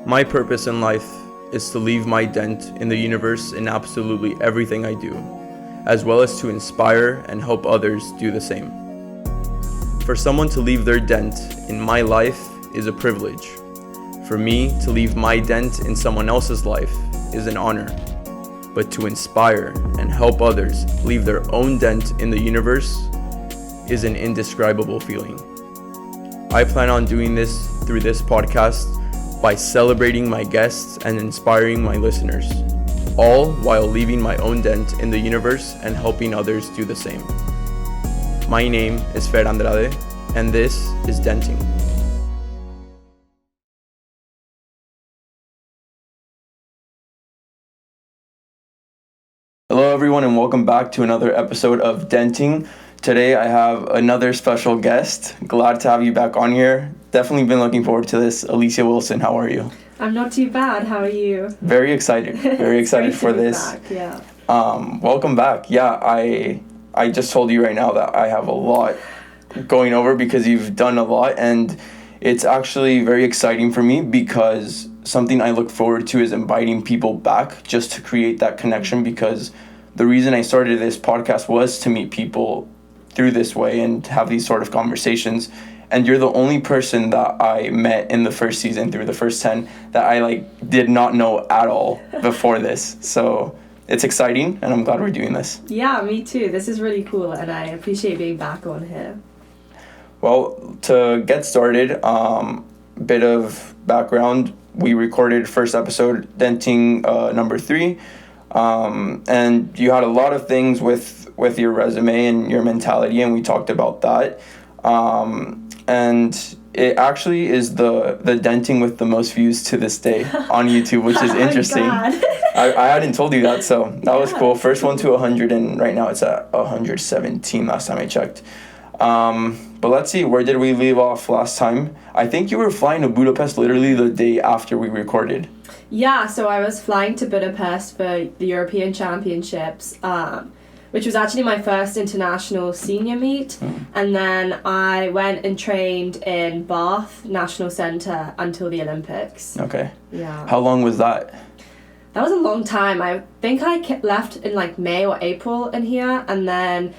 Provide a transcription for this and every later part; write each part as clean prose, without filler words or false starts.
My purpose in life is to leave my dent in the universe in absolutely everything I do, as well as to inspire and help others do the same. For someone to leave their dent in my life is a privilege. For me to leave my dent in someone else's life is an honor. But to inspire and help others leave their own dent in the universe is an indescribable feeling. I plan on doing this through this podcast by celebrating my guests and inspiring my listeners, all while leaving my own dent in the universe and helping others do the same. My name is Fer Andrade, and this is Denting. Hello everyone, and welcome back to another episode of Denting. Today I have another special guest. Glad to have you back on here. Definitely been looking forward to this. Alicia Wilson, how are you? I'm not too bad. How are you? Very excited. Very excited for this. Back, yeah. Welcome back. Yeah, I just told you right now that I have a lot going over because you've done a lot, and it's actually very exciting for me because something I look forward to is inviting people back just to create that connection, because the reason I started this podcast was to meet people through this way and have these sort of conversations. And you're the only person that I met in the first season through the first 10 that I did not know at all before this. So it's exciting, and I'm glad we're doing this. Yeah, me too. This is really cool, and I appreciate being back on here. Well, to get started, bit of background. We recorded first episode, Denting number 3. And you had a lot of things with your resume and your mentality, and we talked about that. And it actually is the denting with the most views to this day on YouTube, which is interesting. I hadn't told you that, so that was cool. First one to 100, and right now it's at 117 last time I checked. But let's see, where did we leave off last time? I think you were flying to Budapest literally the day after we recorded. Yeah, so I was flying to Budapest for the European Championships, which was actually my first international senior meet. And then I went and trained in Bath National Centre until the Olympics. Okay. Yeah. How long was that? That was a long time. I think I left in May or April in here, and then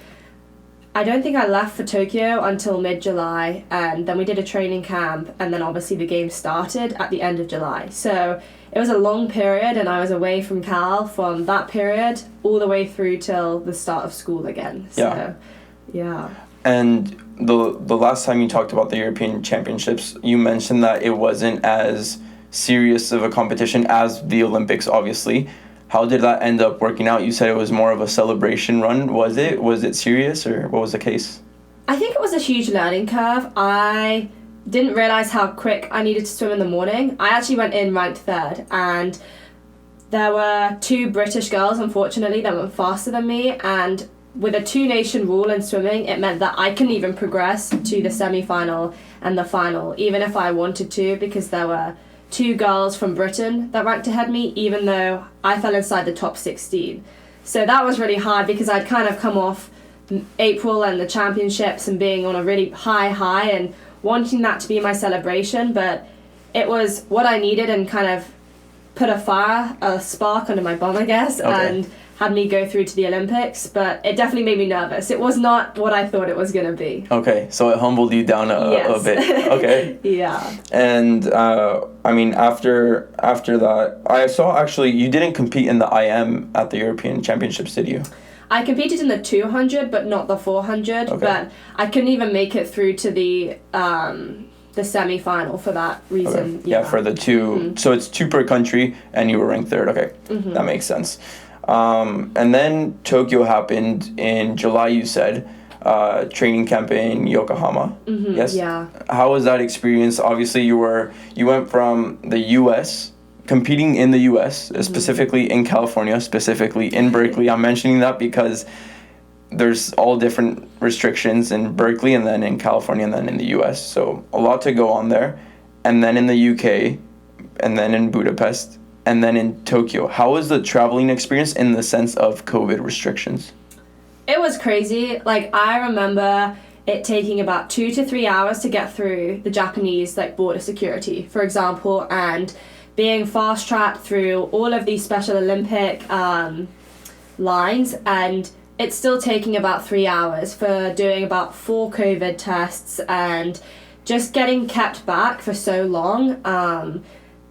I don't think I left for Tokyo until mid-July, and then we did a training camp, and then obviously the game started at the end of July. So it was a long period, and I was away from Cal from that period all the way through till the start of school again. So, yeah. And the last time you talked about the European Championships, you mentioned that it wasn't as serious of a competition as the Olympics, obviously. How did that end up working out? You said it was more of a celebration run. Was it? Was it serious, or what was the case? I think it was a huge learning curve. I didn't realize how quick I needed to swim in the morning. I actually went in ranked 3rd, and there were 2 British girls, unfortunately, that went faster than me, and with a 2-nation rule in swimming, it meant that I couldn't even progress to the semi-final and the final, even if I wanted to, because there were 2 girls from Britain that ranked ahead of me, even though I fell inside the top 16. So that was really hard, because I'd kind of come off April and the championships and being on a really high and wanting that to be my celebration, but it was what I needed and kind of put a spark under my bum, I guess, and had me go through to the Olympics, but it definitely made me nervous. It was not what I thought it was going to be. Okay, so it humbled you down a bit. Okay. Yeah. And after that, I saw actually you didn't compete in the IM at the European Championships, did you? I competed in the 200, but not the 400. Okay. But I couldn't even make it through to the semi-final for that reason. Okay. Yeah, for the 2. Mm-hmm. So it's 2 per country, and you were ranked 3rd. Okay, That makes sense. And then Tokyo happened in July, you said, training camp in Yokohama. Mm-hmm, yes? Yeah. How was that experience? Obviously, you went from the U.S., competing in the U.S., specifically in California, specifically in Berkeley. I'm mentioning that because there's all different restrictions in Berkeley, and then in California, and then in the U.S. So a lot to go on there. And then in the U.K., and then in Budapest, and then in Tokyo. How was the traveling experience in the sense of COVID restrictions? It was crazy. I remember it taking about 2 to 3 hours to get through the Japanese border security, for example, and being fast-tracked through all of these Special Olympic lines, and it's still taking about 3 hours for doing about 4 COVID tests, and just getting kept back for so long.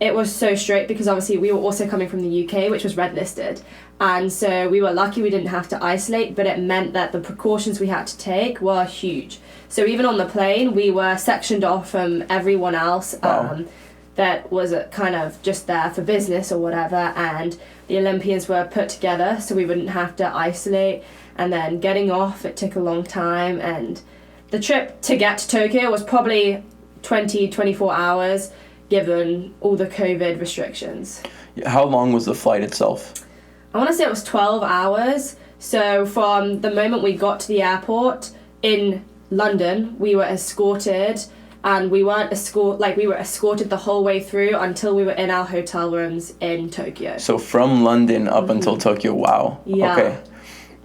It was so strict because obviously we were also coming from the UK, which was red listed. And so we were lucky we didn't have to isolate, but it meant that the precautions we had to take were huge. So even on the plane, we were sectioned off from everyone else that was kind of just there for business or whatever. And the Olympians were put together so we wouldn't have to isolate. And then getting off, it took a long time. And the trip to get to Tokyo was probably 24 hours, given all the COVID restrictions. How long was the flight itself? I want to say it was 12 hours. So from the moment we got to the airport in London, we were escorted, and we were escorted the whole way through until we were in our hotel rooms in Tokyo. So from London up until Tokyo, wow. Yeah. Okay.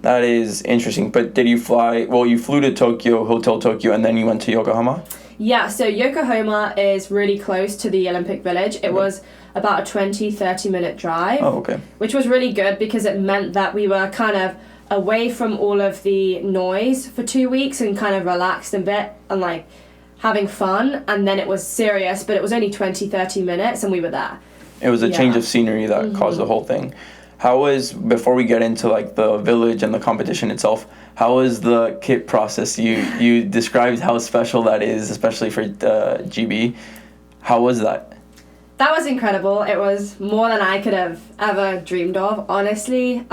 That is interesting. But did you you flew to Tokyo, Hotel Tokyo, and then you went to Yokohama? Yeah, so Yokohama is really close to the Olympic Village. It was about a 20-30 minute drive. Oh, okay. Which was really good because it meant that we were kind of away from all of the noise for 2 weeks and kind of relaxed a bit and like having fun. And then it was serious, but it was only 20-30 minutes and we were there. It was a change of scenery that caused the whole thing. How was, before we get into like the village and the competition itself, how was the kit process? You described how special that is, especially for GB. How was that? That was incredible. It was more than I could have ever dreamed of, honestly.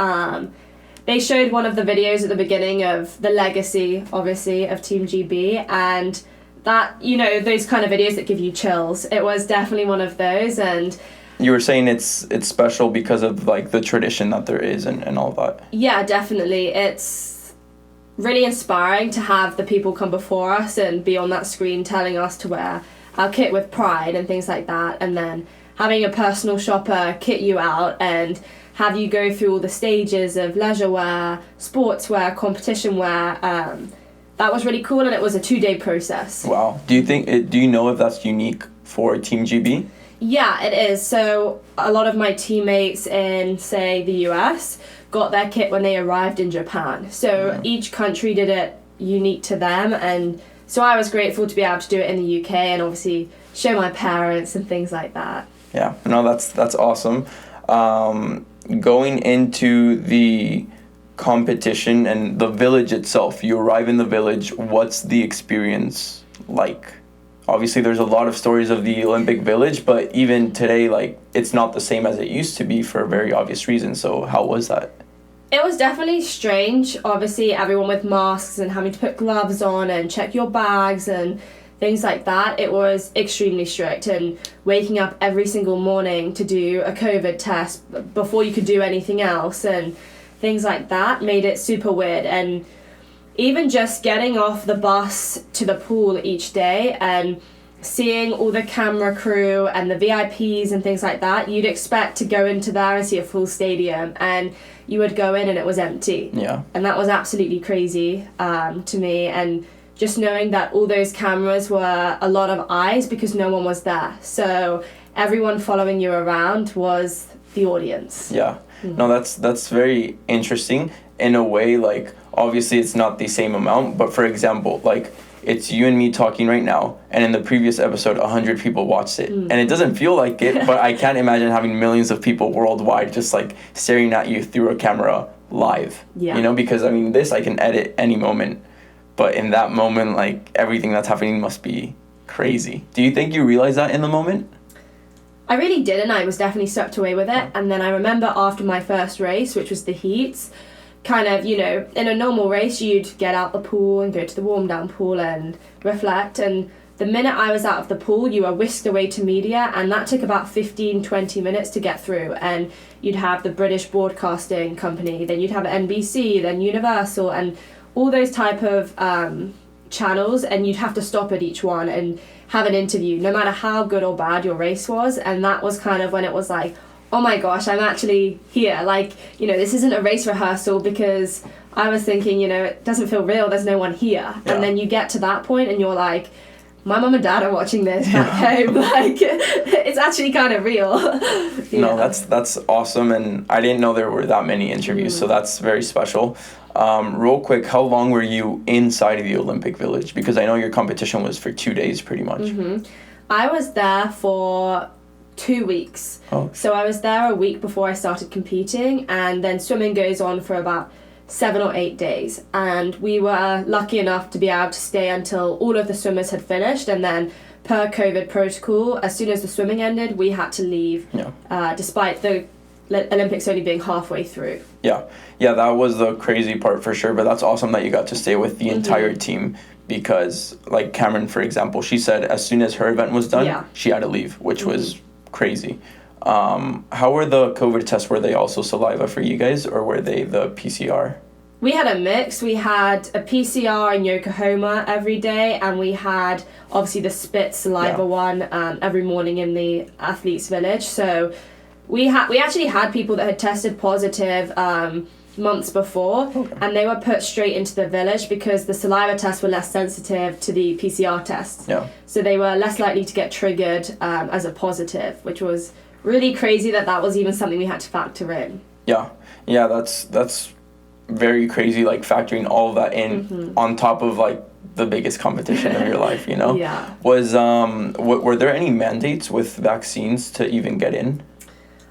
They showed one of the videos at the beginning of the legacy, obviously, of Team GB, and that, you know, those kind of videos that give you chills. It was definitely one of those, and you were saying it's special because of like the tradition that there is and all that. Yeah, definitely. It's really inspiring to have the people come before us and be on that screen telling us to wear our kit with pride and things like that, and then having a personal shopper kit you out and have you go through all the stages of leisure wear, sportswear, competition wear. That was really cool, and it was a 2-day process. Wow. Do you know if that's unique for Team GB? Yeah, it is. So a lot of my teammates in, say, the US got their kit when they arrived in Japan. So each country did it unique to them, and so I was grateful to be able to do it in the UK and obviously show my parents and things like that. Yeah, no, that's awesome. Going into the competition and the village itself, you arrive in the village, what's the experience like? Obviously, there's a lot of stories of the Olympic Village, but even today, like, it's not the same as it used to be for very obvious reasons. So how was that? It was definitely strange. Obviously, everyone with masks and having to put gloves on and check your bags and things like that. It was extremely strict, and waking up every single morning to do a COVID test before you could do anything else and things like that made it super weird. And even just getting off the bus to the pool each day and seeing all the camera crew and the VIPs and things like that, you'd expect to go into there and see a full stadium, and you would go in and it was empty. Yeah. And that was absolutely crazy to me, and just knowing that all those cameras were a lot of eyes because no one was there. So everyone following you around was the audience. Yeah. No, that's very interesting in a way. Like, obviously it's not the same amount, but for example, like, it's you and me talking right now, and in the previous episode 100 people watched it, and it doesn't feel like it, but I can't imagine having millions of people worldwide just like staring at you through a camera live. Yeah. You know, because I mean, this I can edit any moment, but in that moment, like, everything that's happening must be crazy. Do you think you realize that in the moment? I really didn't. I was definitely swept away with it. And then I remember after my first race, which was the heats, kind of, you know, in a normal race, you'd get out the pool and go to the warm down pool and reflect. And the minute I was out of the pool, you were whisked away to media, and that took about 15-20 minutes to get through. And you'd have the British Broadcasting Company, then you'd have NBC, then Universal, and all those type of channels, and you'd have to stop at each one and have an interview, no matter how good or bad your race was. And that was kind of when it was like, oh my gosh, I'm actually here. Like, you know, this isn't a race rehearsal, because I was thinking, you know, it doesn't feel real, there's no one here. Yeah. And then you get to that point and you're like, my mum and dad are watching this back home. Like, it's actually kind of real. No, that's awesome, and I didn't know there were that many interviews, so that's very special. Real quick, how long were you inside of the Olympic Village? Because I know your competition was for 2 days pretty much. I was there for 2 weeks. Oh. So I was there a week before I started competing, and then swimming goes on for about 7 or 8 days. And we were lucky enough to be able to stay until all of the swimmers had finished, and then per COVID protocol, as soon as the swimming ended, we had to leave, despite the Olympics only being halfway through. Yeah, that was the crazy part for sure, but that's awesome that you got to stay with the entire team, because like Cameron, for example, she said as soon as her event was done, she had to leave, which was crazy. How were the COVID tests? Were they also saliva for you guys, or were they the PCR? We had a mix. We had a PCR in Yokohama every day, and we had obviously the spit saliva one every morning in the athletes village. So we actually had people that had tested positive months before, and they were put straight into the village because the saliva tests were less sensitive to the PCR tests. So they were less likely to get triggered as a positive, which was really crazy that was even something we had to factor in. Yeah, that's very crazy, like factoring all of that in on top of like the biggest competition of your life, you know? Was were there any mandates with vaccines to even get in?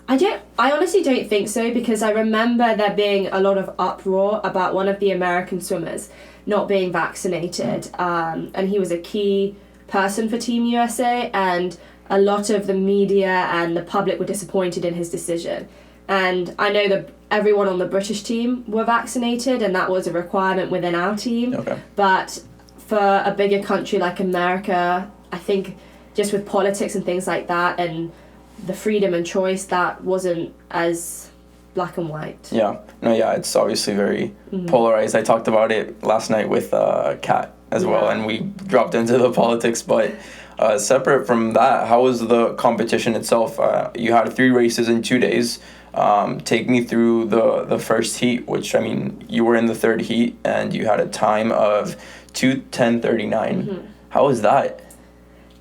I honestly don't think so, because I remember there being a lot of uproar about one of the American swimmers not being vaccinated, and he was a key person for Team USA, and a lot of the media and the public were disappointed in his decision. And I know that everyone on the British team were vaccinated, and that was a requirement within our team. But for a bigger country like America, I think just with politics and things like that, and the freedom and choice, that wasn't as black and white. It's obviously very polarized. I talked about it last night with Kat as well, and we dropped into the politics, but separate from that, how was the competition itself? You had 3 races in 2 days. Take me through the first heat, which, I mean, you were in the 3rd heat and you had a time of 2:10:39. How was that?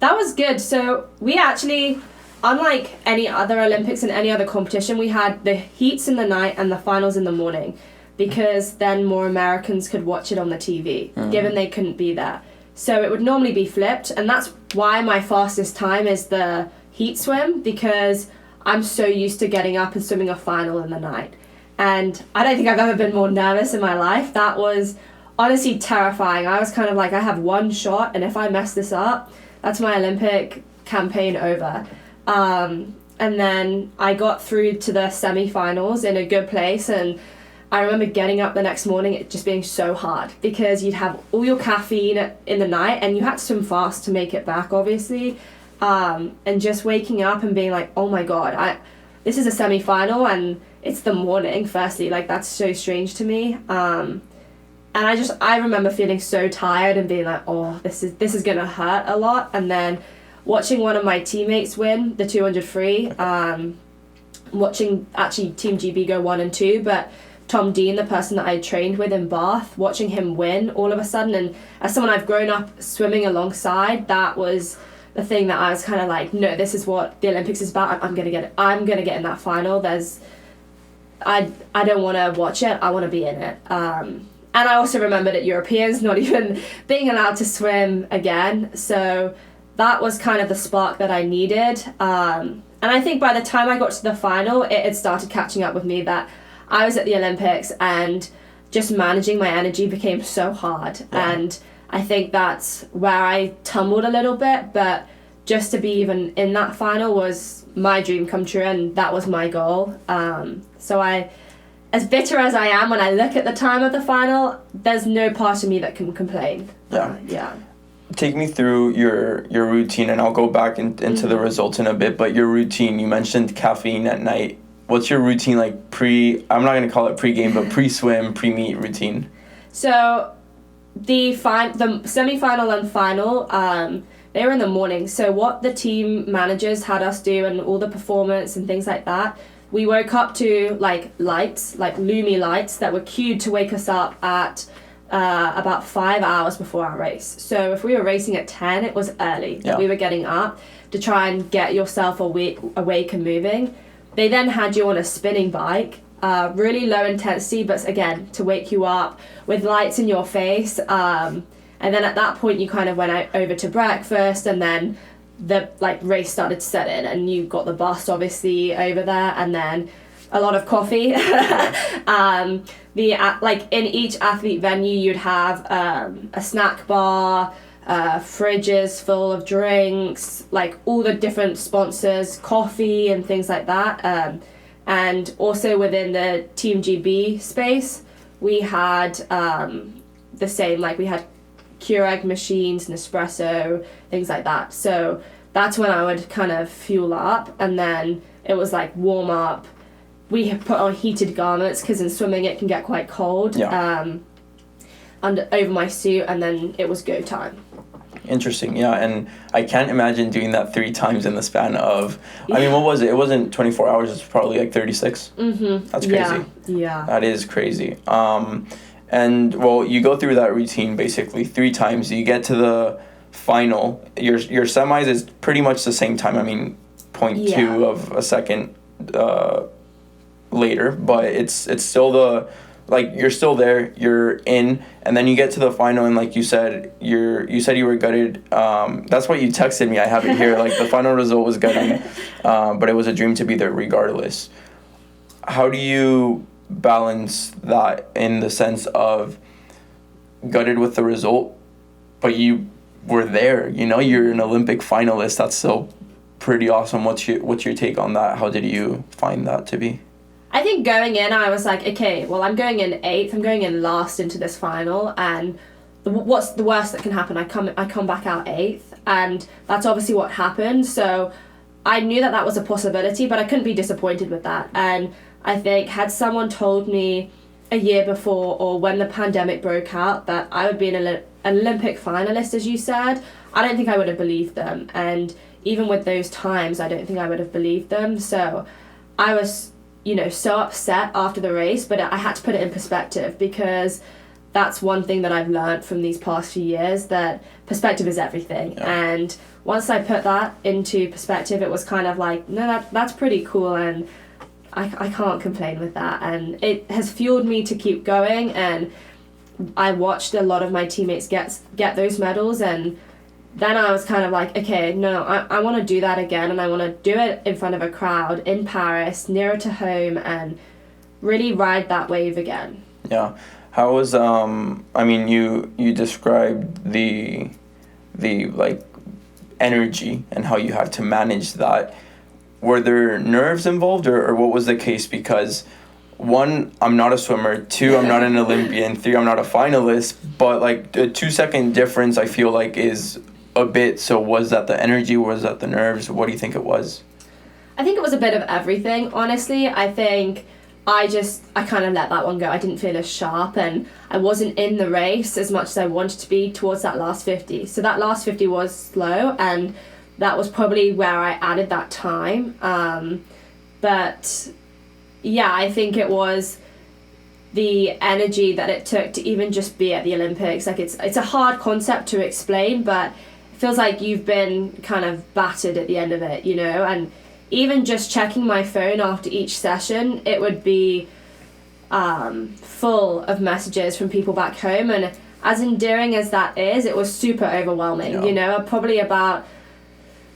That was good. So we actually, unlike any other Olympics and any other competition, we had the heats in the night and the finals in the morning, because then more Americans could watch it on the TV, given they couldn't be there. So it would normally be flipped, and that's why my fastest time is the heat swim, because I'm so used to getting up and swimming a final in the night. And I don't think I've ever been more nervous in my life. That was honestly terrifying. I was kind of like, I have one shot, and if I mess this up, that's my Olympic campaign over. And then I got through to the semi-finals in a good place, and I remember getting up the next morning, it just being so hard, because you'd have all your caffeine in the night, and you had to swim fast to make it back, obviously. And just waking up and being like, oh my god, this is a semi-final and it's the morning, firstly, like that's so strange to me. And I remember feeling so tired and being like, oh, this is gonna hurt a lot. And then watching one of my teammates win the 200 free, watching actually Team GB go 1 and 2, but Tom Dean, the person that I trained with in Bath, watching him win all of a sudden, and as someone I've grown up swimming alongside, that was the thing that I was kind of like, no, this is what the Olympics is about. I'm gonna get in that final. I don't want to watch it. I want to be in it. And I also remembered at Europeans not even being allowed to swim again. So that was kind of the spark that I needed. And I think by the time I got to the final, it had started catching up with me that I was at the Olympics, and just managing my energy became so hard. And I think that's where I tumbled a little bit, but just to be even in that final was my dream come true, and that was my goal. So as bitter as I am when I look at the time of the final, there's no part of me that can complain. Take me through your routine, and I'll go back into the results in a bit, but your routine, you mentioned caffeine at night. What's your routine like I'm not going to call it pre-game, but pre-swim, pre-meet routine? So the semi-final and final, they were in the morning. So what the team managers had us do, and all the performance and things like that, we woke up to like lights, like Lumi lights that were cued to wake us up at about 5 hours before our race. So if we were racing at 10, it was early that we were getting up to try and get yourself awake and moving. They then had you on a spinning bike, really low intensity, but again, to wake you up with lights in your face. And then at that point, you kind of went out over to breakfast, and then the race started to set in, and you got the bus obviously over there, and then a lot of coffee. In each athlete venue, you'd have a snack bar, fridges full of drinks, all the different sponsors, coffee and things like that. And also within the Team GB space, we had the same, we had Keurig machines, Nespresso, things like that. So that's when I would kind of fuel up, and then it was warm up. We put on heated garments because in swimming it can get quite cold. Over my suit, and then it was go time. Interesting, yeah, and I can't imagine doing that 3 times in the span of, I mean, what was it? It wasn't 24 hours, it's probably 36. Mm-hmm. That's crazy. Yeah. That is crazy. And, well, you go through that routine basically 3 times. You get to the final. Your semis is pretty much the same time. I mean, 0.2 of a second later, but it's still you're still there, you're in, and then you get to the final, and like you said, you said you were gutted. That's what you texted me. I have it here. The final result was gutting, but it was a dream to be there regardless. How do you balance that in the sense of gutted with the result, but you were there? You're an Olympic finalist. That's so pretty awesome. What's your take on that? How did you find that to be? I think going in, I was like, okay, well, I'm going in 8th. I'm going in last into this final, and what's the worst that can happen? I come back out 8th, and that's obviously what happened. So I knew that was a possibility, but I couldn't be disappointed with that. And I think had someone told me a year before, or when the pandemic broke out, that I would be an Olympic finalist, as you said, I don't think I would have believed them. And even with those times, I don't think I would have believed them. So I was so upset after the race, but I had to put it in perspective, because that's one thing that I've learned from these past few years, that perspective is everything. Yeah. And once I put that into perspective, it was kind of no, that's pretty cool, and I can't complain with that. And it has fueled me to keep going, and I watched a lot of my teammates get those medals, and then I was kind of okay, no, I want to do that again, and I want to do it in front of a crowd in Paris, nearer to home, and really ride that wave again. Yeah. How was, I mean, you described the energy and how you had to manage that. Were there nerves involved, or what was the case? Because 1, I'm not a swimmer. 2, I'm not an Olympian. 3, I'm not a finalist. But a 2-second difference, I feel is a bit. So was that the energy? Was that the nerves? What do you think it was? I think it was a bit of everything, honestly. I think I kind of let that one go. I didn't feel as sharp, and I wasn't in the race as much as I wanted to be towards that last 50. So that last 50 was slow, and that was probably where I added that time. But yeah, I think it was the energy that it took to even just be at the Olympics. It's a hard concept to explain, but it feels like you've been kind of battered at the end of it, and even just checking my phone after each session, it would be full of messages from people back home, and as endearing as that is, it was super overwhelming. Probably about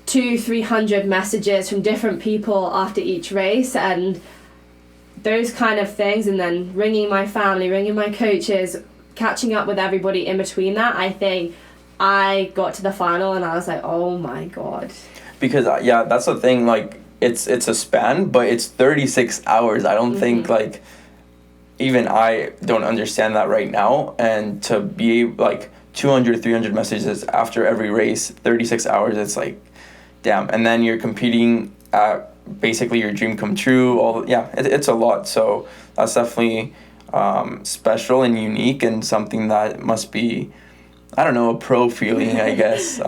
200-300 messages from different people after each race, and those kind of things, and then ringing my family, ringing my coaches, catching up with everybody in between that. I think I got to the final and I was oh my god. Because that's the thing, it's a span, but it's 36 hours. I don't think even I don't understand that right now, and to be 200-300 messages after every race, 36 hours, it's damn. And then you're competing at basically your dream come true. It's a lot. So that's definitely special and unique, and something that must be, I don't know, a pro feeling, I guess.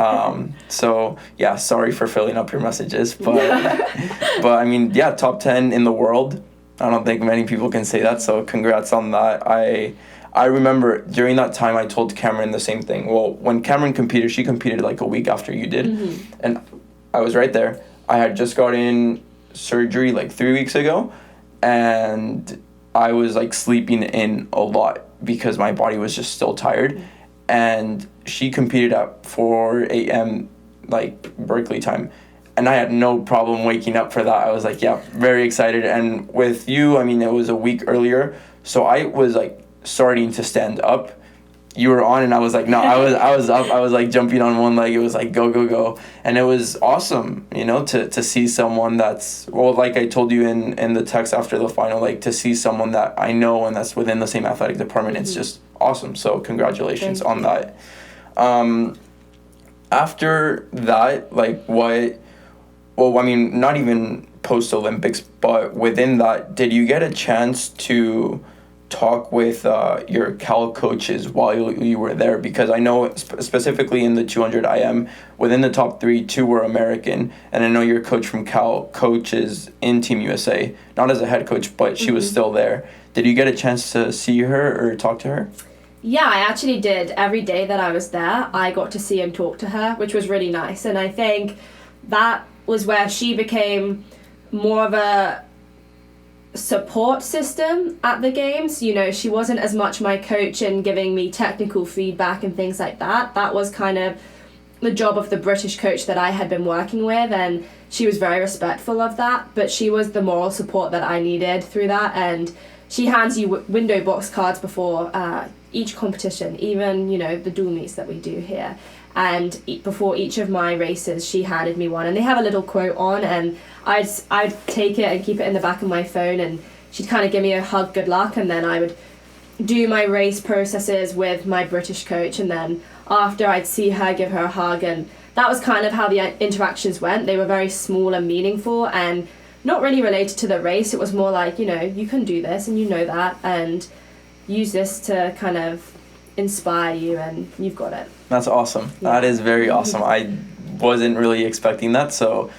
So yeah, sorry for filling up your messages, but I mean, top 10 in the world. I don't think many people can say that, so congrats on that. I remember during that time I told Cameron the same thing. Well, when Cameron competed, she competed like a week after you did. And I was right there. I had just got in surgery like 3 weeks ago, and I was like sleeping in a lot because my body was just still tired. And she competed at 4 a.m. like Berkeley time. And I had no problem waking up for that. I was like, yeah, very excited. And with you, I mean, it was a week earlier. So I was like starting to stand up. You were on and I was like, no, I was up. I was like jumping on one leg. It was like, go, go, go. And it was awesome, you know, to see someone that's, well, like I told you in the text after the final, like to see someone that I know and that's within the same athletic department, it's just awesome. So congratulations on that. After that, like well, I mean, not even post-Olympics, but within that, did you get a chance to talk with your Cal coaches while you were there? Because I know specifically in the 200 IM, within the top 3, 2 were American, and I know your coach from Cal coaches in Team USA, not as a head coach, but she was still there. Did you get a chance to see her or talk to her? Yeah, I actually did. Every day that I was there, I got to see and talk to her, which was really nice. And I think that was where she became more of a support system at the games. You know, she wasn't as much my coach and giving me technical feedback and things like that. That was kind of the job of the British coach that I had been working with, and she was very respectful of that, but she was the moral support that I needed through that. And she hands you window box cards before each competition, even, you know, the dual meets that we do here. And before each of my races, she handed me one, and they have a little quote on, and I'd take it and keep it in the back of my phone, and she'd kind of give me a hug, good luck, and then I would do my race processes with my British coach, and then after I'd see her, give her a hug, and that was kind of how the interactions went. They were very small and meaningful, and not really related to the race. It was more like, you know, you can do this, and you know that, and use this to kind of inspire you, and you've got it. That's awesome. Yeah. That is very awesome. I wasn't really expecting that, so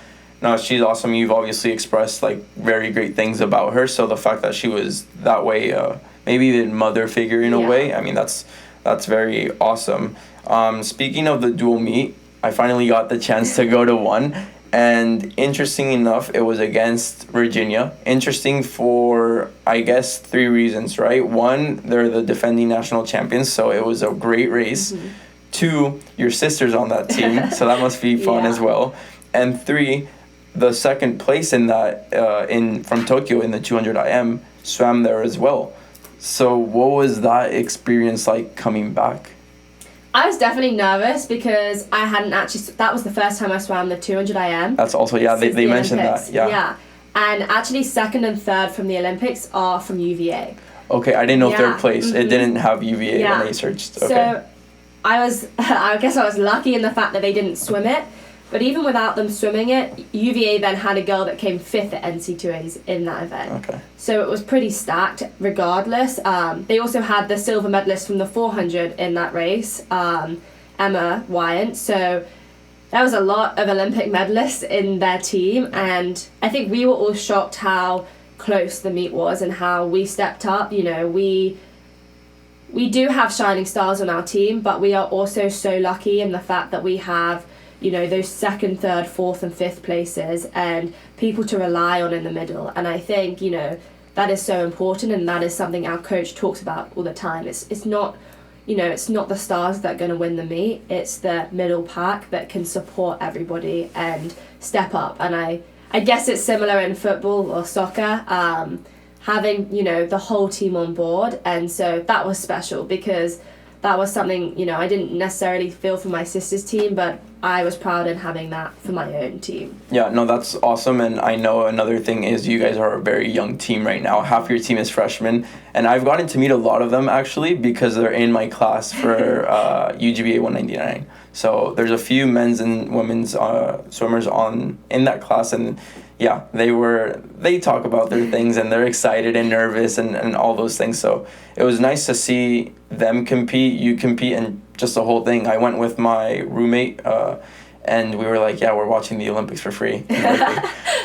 no, she's awesome. You've obviously expressed like very great things about her, so the fact that she was that way, maybe the mother figure in a way, I mean, that's very awesome. Speaking of the dual meet, I finally got the chance to go to one, and interesting enough, it was against Virginia. Interesting for, I guess, 3 reasons, right? 1, they're the defending national champions, so it was a great race. 2, your sister's on that team, so that must be fun as well. And 3, the second place in that from Tokyo in the 200 IM swam there as well. So what was that experience like coming back? I was definitely nervous because I hadn't actually, that was the first time I swam the 200 IM. That's also, they mentioned that, Yeah, and actually 2nd and 3rd from the Olympics are from UVA. Okay, I didn't know 3rd place. It didn't have UVA when I searched. Okay. So I guess I was lucky in the fact that they didn't swim it, but even without them swimming it, UVA then had a girl that came 5th at NC2As in that event. Okay. So it was pretty stacked regardless. They also had the silver medalist from the 400 in that race, Emma Wyant. So there was a lot of Olympic medalists in their team, and I think we were all shocked how close the meet was and how we stepped up. You know, we do have shining stars on our team, but we are also so lucky in the fact that we have, you know, those 2nd, 3rd, 4th and 5th places and people to rely on in the middle. And I think, you know, that is so important, and that is something our coach talks about all the time. It's not, you know, it's not the stars that are going to win the meet. It's the middle pack that can support everybody and step up. And I guess it's similar in football or soccer, having, you know, the whole team on board. And so that was special because that was something, you know, I didn't necessarily feel for my sister's team, but I was proud in having that for my own team. Yeah, no, that's awesome. And I know another thing is you guys are a very young team right now. Half your team is freshmen. And I've gotten to meet a lot of them actually because they're in my class for UGBA 199. So there's a few men's and women's swimmers in that class, and yeah, they talk about their things and they're excited and nervous and all those things. So it was nice to see them compete, you compete, and just the whole thing. I went with my roommate and we were like, yeah, we're watching the Olympics for free.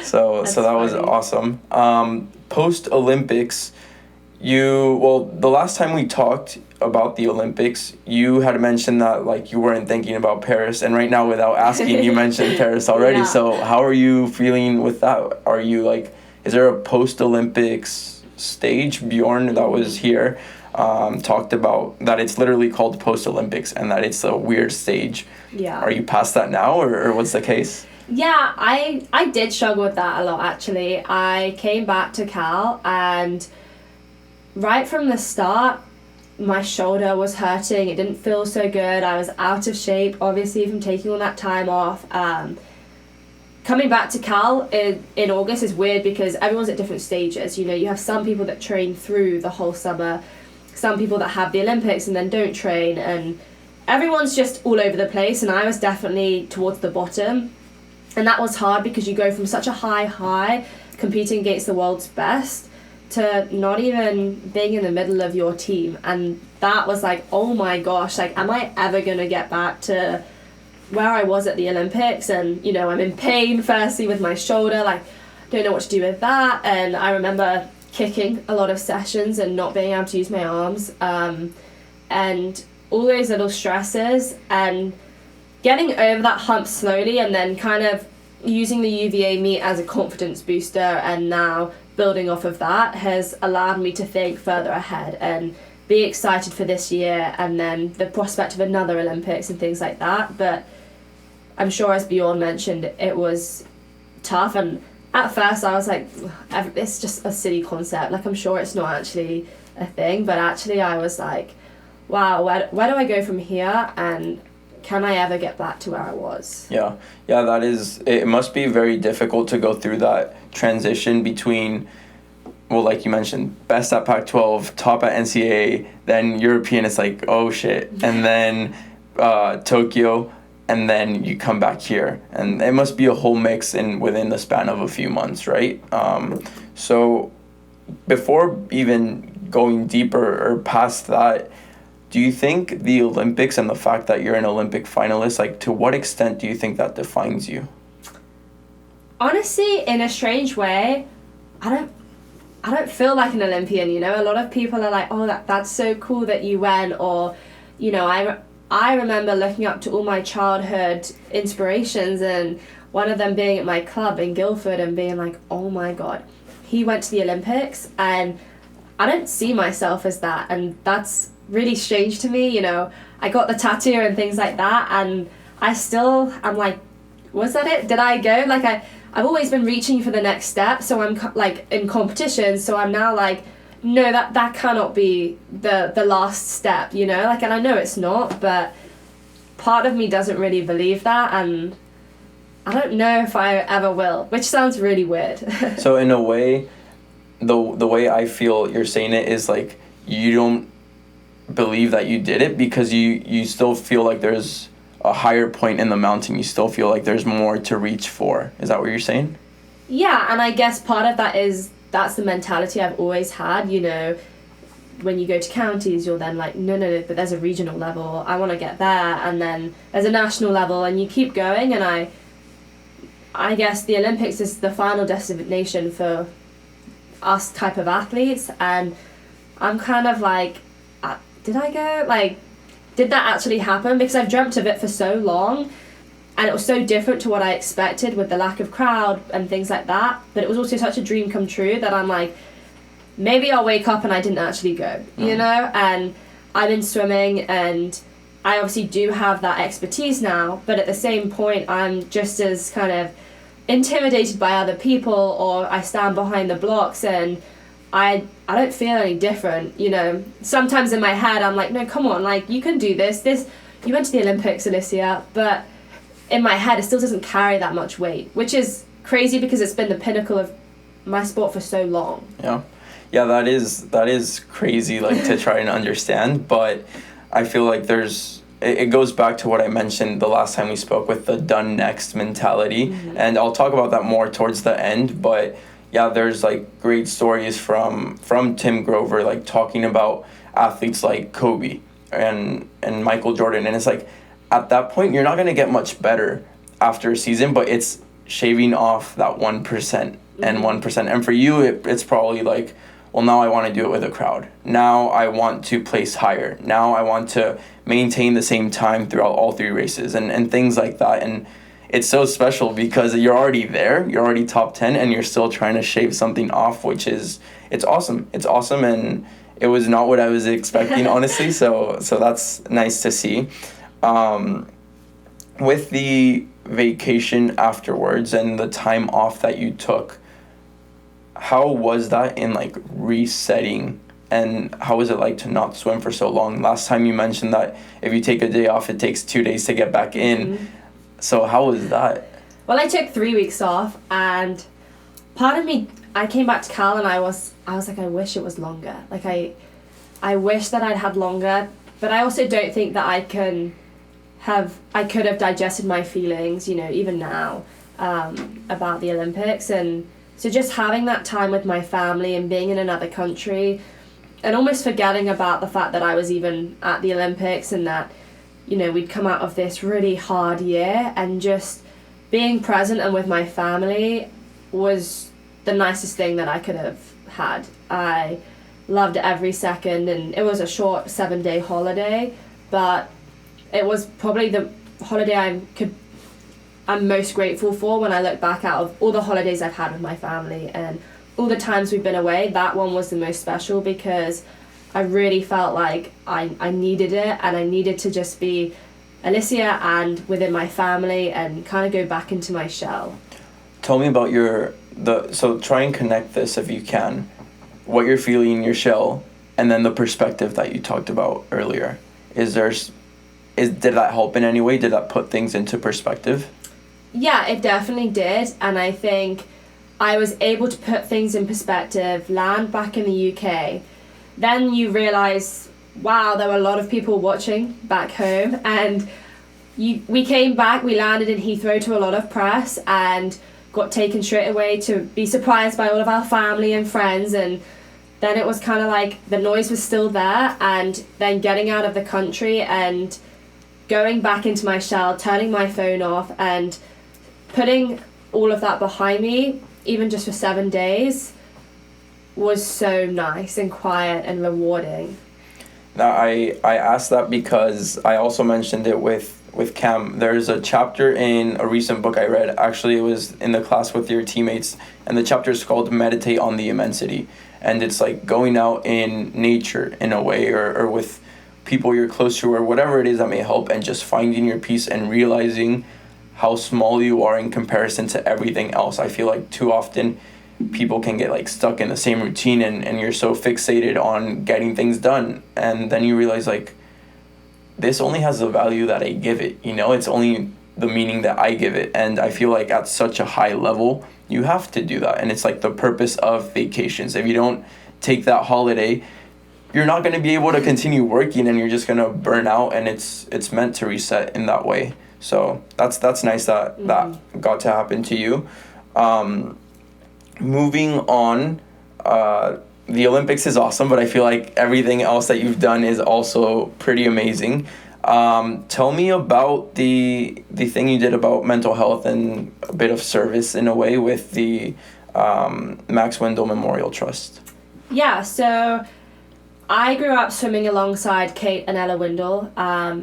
So that was awesome. Post-Olympics, the last time we talked about the Olympics, you had mentioned that like you weren't thinking about Paris, and right now without asking, you mentioned Paris already. Yeah. So how are you feeling with that? Are you like, is there a post-Olympics stage? Bjorn that was here talked about that it's literally called post-Olympics and that it's a weird stage. Yeah. Are you past that now, or what's the case? Yeah, I did struggle with that a lot, actually. I came back to Cal, and right from the start, my shoulder was hurting. It didn't feel so good. I was out of shape, obviously, from taking all that time off. Coming back to Cal in August is weird because everyone's at different stages. You know, you have some people that train through the whole summer, some people that have the Olympics and then don't train, and everyone's just all over the place, and I was definitely towards the bottom. And that was hard because you go from such a high, competing against the world's best, to not even being in the middle of your team. And that was like, oh my gosh, like, am I ever going to get back to where I was at the Olympics? And, you know, I'm in pain, firstly, with my shoulder, like, don't know what to do with that. And I remember kicking a lot of sessions and not being able to use my arms. And all those little stresses, and getting over that hump slowly, and then kind of using the UVA meet as a confidence booster, and now building off of that has allowed me to think further ahead and be excited for this year, and then the prospect of another Olympics and things like that. But I'm sure, as Bjorn mentioned, it was tough, and at first I was like, it's just a silly concept, like I'm sure it's not actually a thing, but actually I was like, wow, where do I go from here, and can I ever get back to where I was? Yeah, that is, it must be very difficult to go through that transition between, well, like you mentioned, best at Pac-12, top at NCAA, then European, it's like, oh shit, and then Tokyo, and then you come back here, and it must be a whole mix within the span of a few months, right? So before even going deeper or past that, do you think the Olympics and the fact that you're an Olympic finalist, like, to what extent do you think that defines you? Honestly, in a strange way, I don't feel like an Olympian, you know? A lot of people are like, oh, that's so cool that you went, or, you know, I remember looking up to all my childhood inspirations, and one of them being at my club in Guildford and being like, oh my God, he went to the Olympics, and I don't see myself as that, and that's really strange to me. You know, I got the tattoo and things like that, and I'm like, was that it? Did I go? Like, I've always been reaching for the next step, so I'm like in competition, so I'm now like, no, that cannot be the last step, you know, like, and I know it's not, but part of me doesn't really believe that, and I don't know if I ever will, which sounds really weird. So in a way, the way I feel you're saying it is like, you don't believe that you did it because you still feel like there's a higher point in the mountain. You still feel like there's more to reach for. Is that what you're saying? Yeah, and I guess part of that is, that's the mentality I've always had, you know. When you go to counties, you're then like, no, but there's a regional level, I want to get there, and then there's a national level, and you keep going, and I guess the Olympics is the final destination for us type of athletes, and I'm kind of like, did I go? Like, did that actually happen? Because I've dreamt of it for so long, and it was so different to what I expected with the lack of crowd and things like that, but it was also such a dream come true that I'm like, maybe I'll wake up and I didn't actually go, you know? And I'm in swimming, and I obviously do have that expertise now, but at the same point, I'm just as kind of intimidated by other people, or I stand behind the blocks and I don't feel any different, you know. Sometimes in my head I'm like, no, come on, like, you can do this, you went to the Olympics, Alicia, but in my head it still doesn't carry that much weight, which is crazy because it's been the pinnacle of my sport for so long. Yeah, that is crazy, like, to try and understand, but I feel like it goes back to what I mentioned the last time we spoke with the done next mentality, and I'll talk about that more towards the end, but yeah, there's like great stories from Tim Grover, like talking about athletes like Kobe and Michael Jordan, and it's like, at that point you're not going to get much better after a season, but it's shaving off that 1% and 1%, and for you it's probably like well, now I want to do it with a crowd. Now I want to place higher. Now I want to maintain the same time throughout all 3 races and things like that. And it's so special because you're already there, you're already top 10, and you're still trying to shave something off, which is, it's awesome. It's awesome, and it was not what I was expecting, honestly, so that's nice to see. With the vacation afterwards and the time off that you took, how was that in like resetting, and how was it like to not swim for so long? Last time you mentioned that if you take a day off, it takes 2 days to get back in. Mm-hmm. So how was that? Well, I took 3 weeks off, and part of me, I came back to Cal and I was like, I wish it was longer. Like I wish that I'd had longer, but I also don't think that I could have digested my feelings, you know, even now, about the Olympics. And so just having that time with my family and being in another country and almost forgetting about the fact that I was even at the Olympics and that, you know, we'd come out of this really hard year, and just being present and with my family was the nicest thing that I could have had. I loved every second, and it was a short 7-day holiday, but it was probably the holiday I'm most grateful for when I look back out of all the holidays I've had with my family and all the times we've been away. That one was the most special because I really felt like I needed it, and I needed to just be Alicia and within my family and kind of go back into my shell. Tell me about so try and connect this if you can, what you're feeling in your shell, and then the perspective that you talked about earlier. Did that help in any way? Did that put things into perspective? Yeah, it definitely did, and I think I was able to put things in perspective, land back in the UK. Then you realise, wow, there were a lot of people watching back home, and we came back, we landed in Heathrow to a lot of press and got taken straight away to be surprised by all of our family and friends. And then it was kind of like the noise was still there, and then getting out of the country and going back into my shell, turning my phone off and putting all of that behind me, even just for 7 days, was so nice and quiet and rewarding. Now, I asked that because I also mentioned it with Cam. There's a chapter in a recent book I read. Actually, it was in the class with your teammates, and the chapter is called Meditate on the Immensity. And it's like going out in nature in a way, or with people you're close to, or whatever it is that may help, and just finding your peace and realizing how small you are in comparison to everything else. I feel like too often people can get like stuck in the same routine, and you're so fixated on getting things done, and then you realize like this only has the value that I give it, you know, it's only the meaning that I give it. And I feel like at such a high level you have to do that, and it's like the purpose of vacations. If you don't take that holiday, you're not going to be able to continue working, and you're just going to burn out, and it's meant to reset in that way. So that's nice that that got to happen to you. Moving on, the Olympics is awesome, but I feel like everything else that you've done is also pretty amazing. Tell me about the thing you did about mental health and a bit of service in a way with the Max Wendel Memorial Trust. Yeah, so I grew up swimming alongside Kate and Ella Wendel,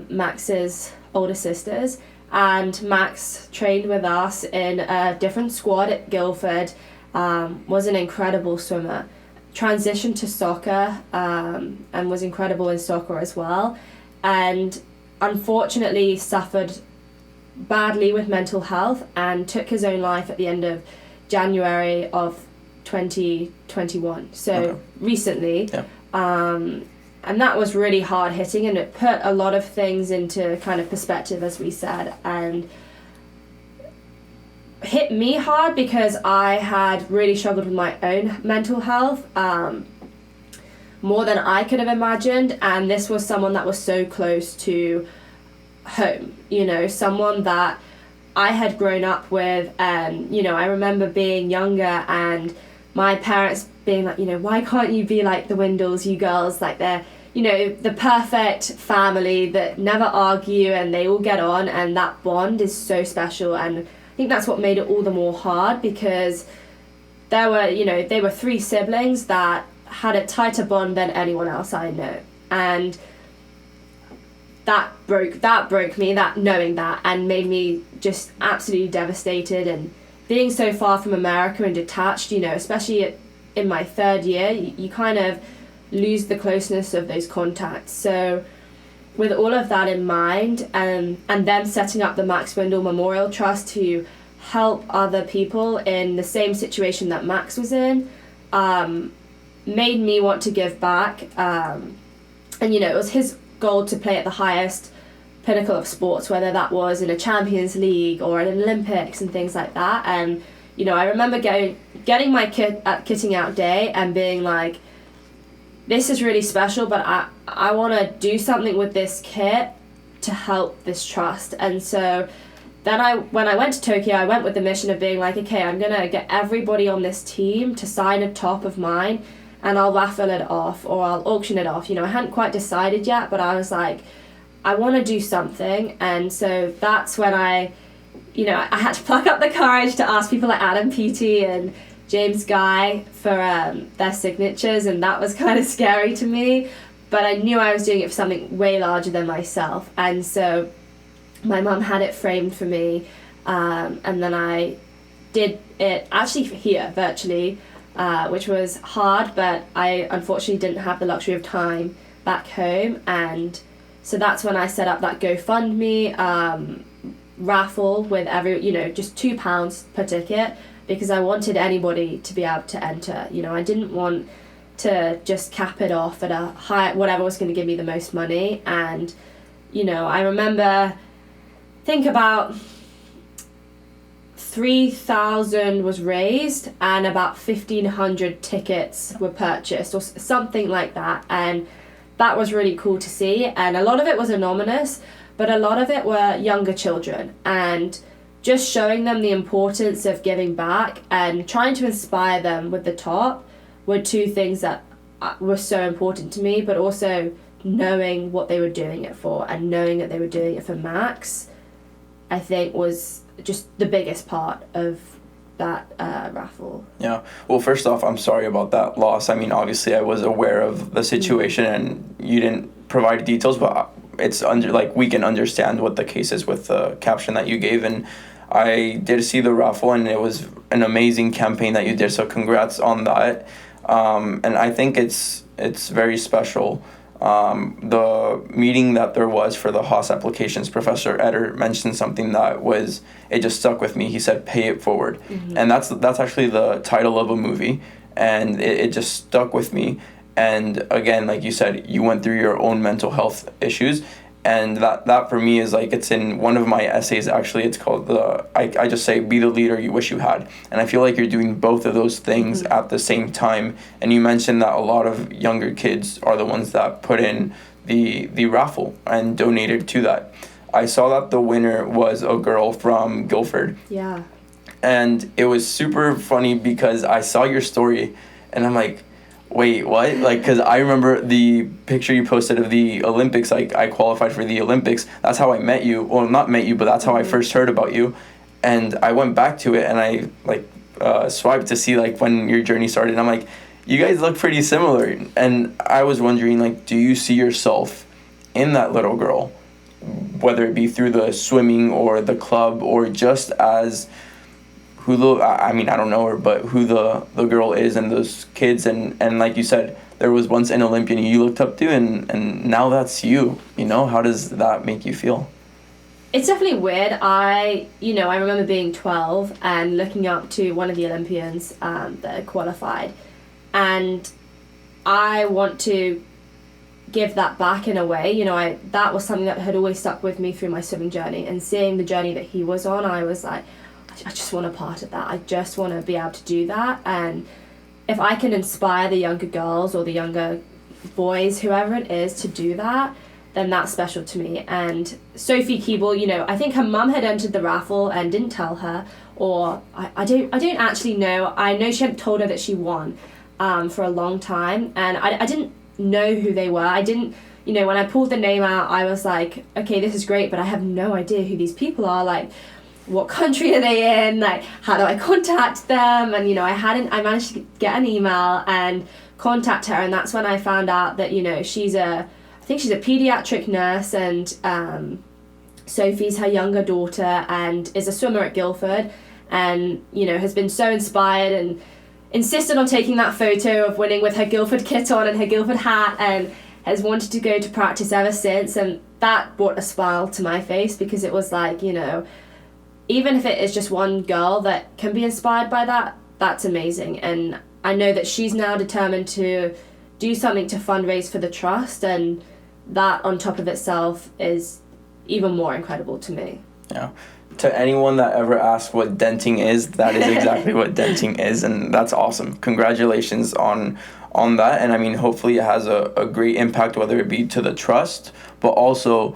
Max's older sisters, and Max trained with us in a different squad at Guildford, was an incredible swimmer, transitioned to soccer, and was incredible in soccer as well, and unfortunately suffered badly with mental health and took his own life at the end of January of 2021, so recently. Yeah. And that was really hard hitting, and it put a lot of things into kind of perspective, as we said, and hit me hard because I had really struggled with my own mental health, more than I could have imagined, and this was someone that was so close to home, you know, someone that I had grown up with, and, you know, I remember being younger and my parents being like, you know, why can't you be like the Wendels, you girls, like they're, you know, the perfect family that never argue and they all get on, and that bond is so special. And I think that's what made it all the more hard, because there were, you know, they were 3 siblings that had a tighter bond than anyone else I know. And that broke me, that knowing that, and made me just absolutely devastated. And being so far from America and detached, you know, especially in my third year, you kind of lose the closeness of those contacts. So with all of that in mind, and then setting up the Max Windle Memorial Trust to help other people in the same situation that Max was in, made me want to give back. And you know, it was his goal to play at the highest pinnacle of sports, whether that was in a Champions League or an Olympics and things like that. And you know, I remember getting my kit at kitting out day and being like, this is really special, but I want to do something with this kit to help this trust. And so then when I went to Tokyo, I went with the mission of being like, okay, I'm gonna get everybody on this team to sign a top of mine, and I'll raffle it off or I'll auction it off. You know, I hadn't quite decided yet, but I was like, I want to do something. And so that's when I had to pluck up the courage to ask people like Adam Peaty and James Guy for their signatures, and that was kind of scary to me, but I knew I was doing it for something way larger than myself. And so my mum had it framed for me, and then I did it actually here virtually, which was hard, but I unfortunately didn't have the luxury of time back home. And so that's when I set up that GoFundMe raffle with just £2 per ticket, because I wanted anybody to be able to enter. You know, I didn't want to just cap it off at a high, whatever was going to give me the most money. And, you know, I remember, think about 3,000 was raised and about 1,500 tickets were purchased or something like that. And that was really cool to see. And a lot of it was anonymous, but a lot of it were younger children, and just showing them the importance of giving back and trying to inspire them with the top were two things that were so important to me. But also knowing what they were doing it for and knowing that they were doing it for Max, I think was just the biggest part of that raffle. Yeah. Well, first off, I'm sorry about that loss. I mean, obviously I was aware of the situation and you didn't provide details, but it's we can understand what the case is with the caption that you gave. And I did see the raffle, and it was an amazing campaign that you did, so congrats on that. And I think it's very special. The meeting that there was for the Haas applications, Professor Eder mentioned something that it just stuck with me. He said, pay it forward. Mm-hmm. And that's actually the title of a movie, and it just stuck with me. And again, like you said, you went through your own mental health issues, and that for me is it's in one of my essays. Actually, it's called I just say, be the leader you wish you had. And I feel like you're doing both of those things mm-hmm. at the same time. And you mentioned that a lot of younger kids are the ones that put in the raffle and donated to that. I saw that the winner was a girl from Guildford. Yeah. And it was super funny because I saw your story and I'm like, wait, what? Because I remember the picture you posted of the Olympics. I qualified for the Olympics. That's how I met you. Well, not met you, but that's how I first heard about you. And I went back to it and I swiped to see when your journey started. And I'm like, you guys look pretty similar. And I was wondering, do you see yourself in that little girl, whether it be through the swimming or the club or just as I don't know her, but who the girl is and those kids. And like you said, there was once an Olympian you looked up to, and now that's you. You know, how does that make you feel? It's definitely weird. I remember being 12 and looking up to one of the Olympians that had qualified. And I want to give that back in a way. You know, that was something that had always stuck with me through my swimming journey. And seeing the journey that he was on, I was like, I just want a part of that. I just want to be able to do that. And if I can inspire the younger girls or the younger boys, whoever it is, to do that, then that's special to me. And Sophie Keeble, I think her mum had entered the raffle and didn't tell her, or I don't actually know. I know she hadn't told her that she won for a long time, and I didn't know who they were. I didn't, when I pulled the name out, I was like, okay, this is great, but I have no idea who these people are. What country are they in? How do I contact them? And I managed to get an email and contact her, and that's when I found out that, you know, she's a pediatric nurse, and Sophie's her younger daughter and is a swimmer at Guildford, and, you know, has been so inspired and insisted on taking that photo of winning with her Guildford kit on and her Guildford hat, and has wanted to go to practice ever since. And that brought a smile to my face, because it was like, you know, even if it is just one girl that can be inspired by that, that's amazing. And I know that she's now determined to do something to fundraise for the trust, and that on top of itself is even more incredible to me. Yeah. To anyone that ever asked what denting is, that is exactly what denting is, and that's awesome. Congratulations on that. And I mean, hopefully it has a great impact, whether it be to the trust, but also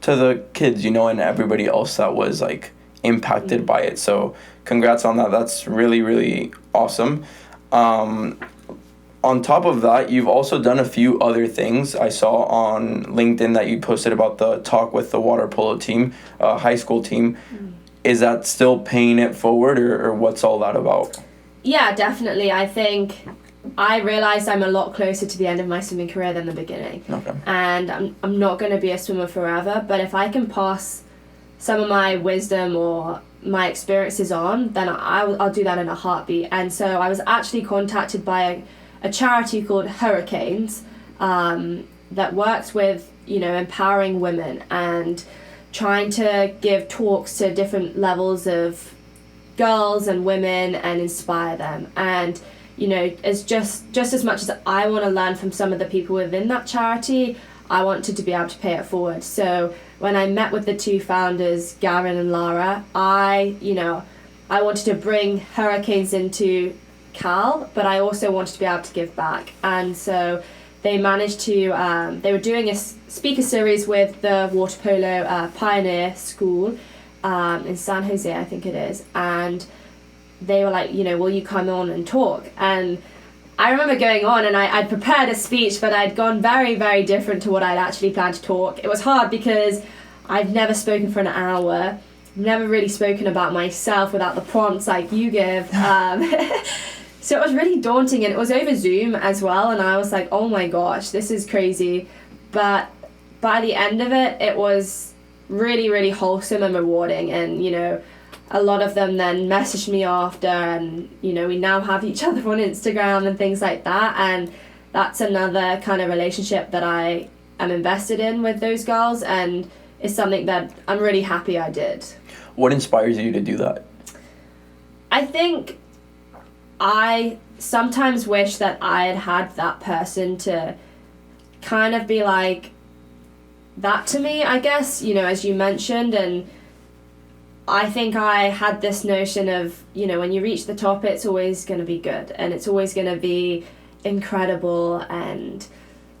to the kids, you know, and everybody else that was like impacted by it. So congrats on that. That's really, really awesome. On top of that, you've also done a few other things. I saw on LinkedIn that you posted about the talk with the water polo team, high school team. Is that still paying it forward, or what's all that about? Yeah, definitely. I think I realised I'm a lot closer to the end of my swimming career than the beginning. Okay. And I'm not going to be a swimmer forever, but if I can pass some of my wisdom or my experiences on, then I'll do that in a heartbeat. And so I was actually contacted by a charity called Hurricanes, that works with, you know, empowering women and trying to give talks to different levels of girls and women and inspire them. And, you know, it's just as much as I want to learn from some of the people within that charity, I wanted to be able to pay it forward. So when I met with the two founders, Garen and Lara, I wanted to bring Hurricanes into Cal, but I also wanted to be able to give back. And so they managed to, they were doing a speaker series with the water polo pioneer school in San Jose, I think it is. And they were like, you know, will you come on and talk? And I remember going on, and I'd prepared a speech, but I'd gone very, very different to what I'd actually planned to talk. It was hard because I've never spoken for an hour, never really spoken about myself without the prompts like you give. So it was really daunting, and it was over Zoom as well, and I was like, oh my gosh, this is crazy. But by the end of it, it was really, really wholesome and rewarding. And, you know, a lot of them then messaged me after, and, you know, we now have each other on Instagram and things like that. And that's another kind of relationship that I am invested in with those girls, and it's something that I'm really happy I did. What inspires you to do that? I think I sometimes wish that I had that person to kind of be like that to me, I guess, you know, as you mentioned. And I think I had this notion of, you know, when you reach the top, it's always going to be good, and it's always going to be incredible, and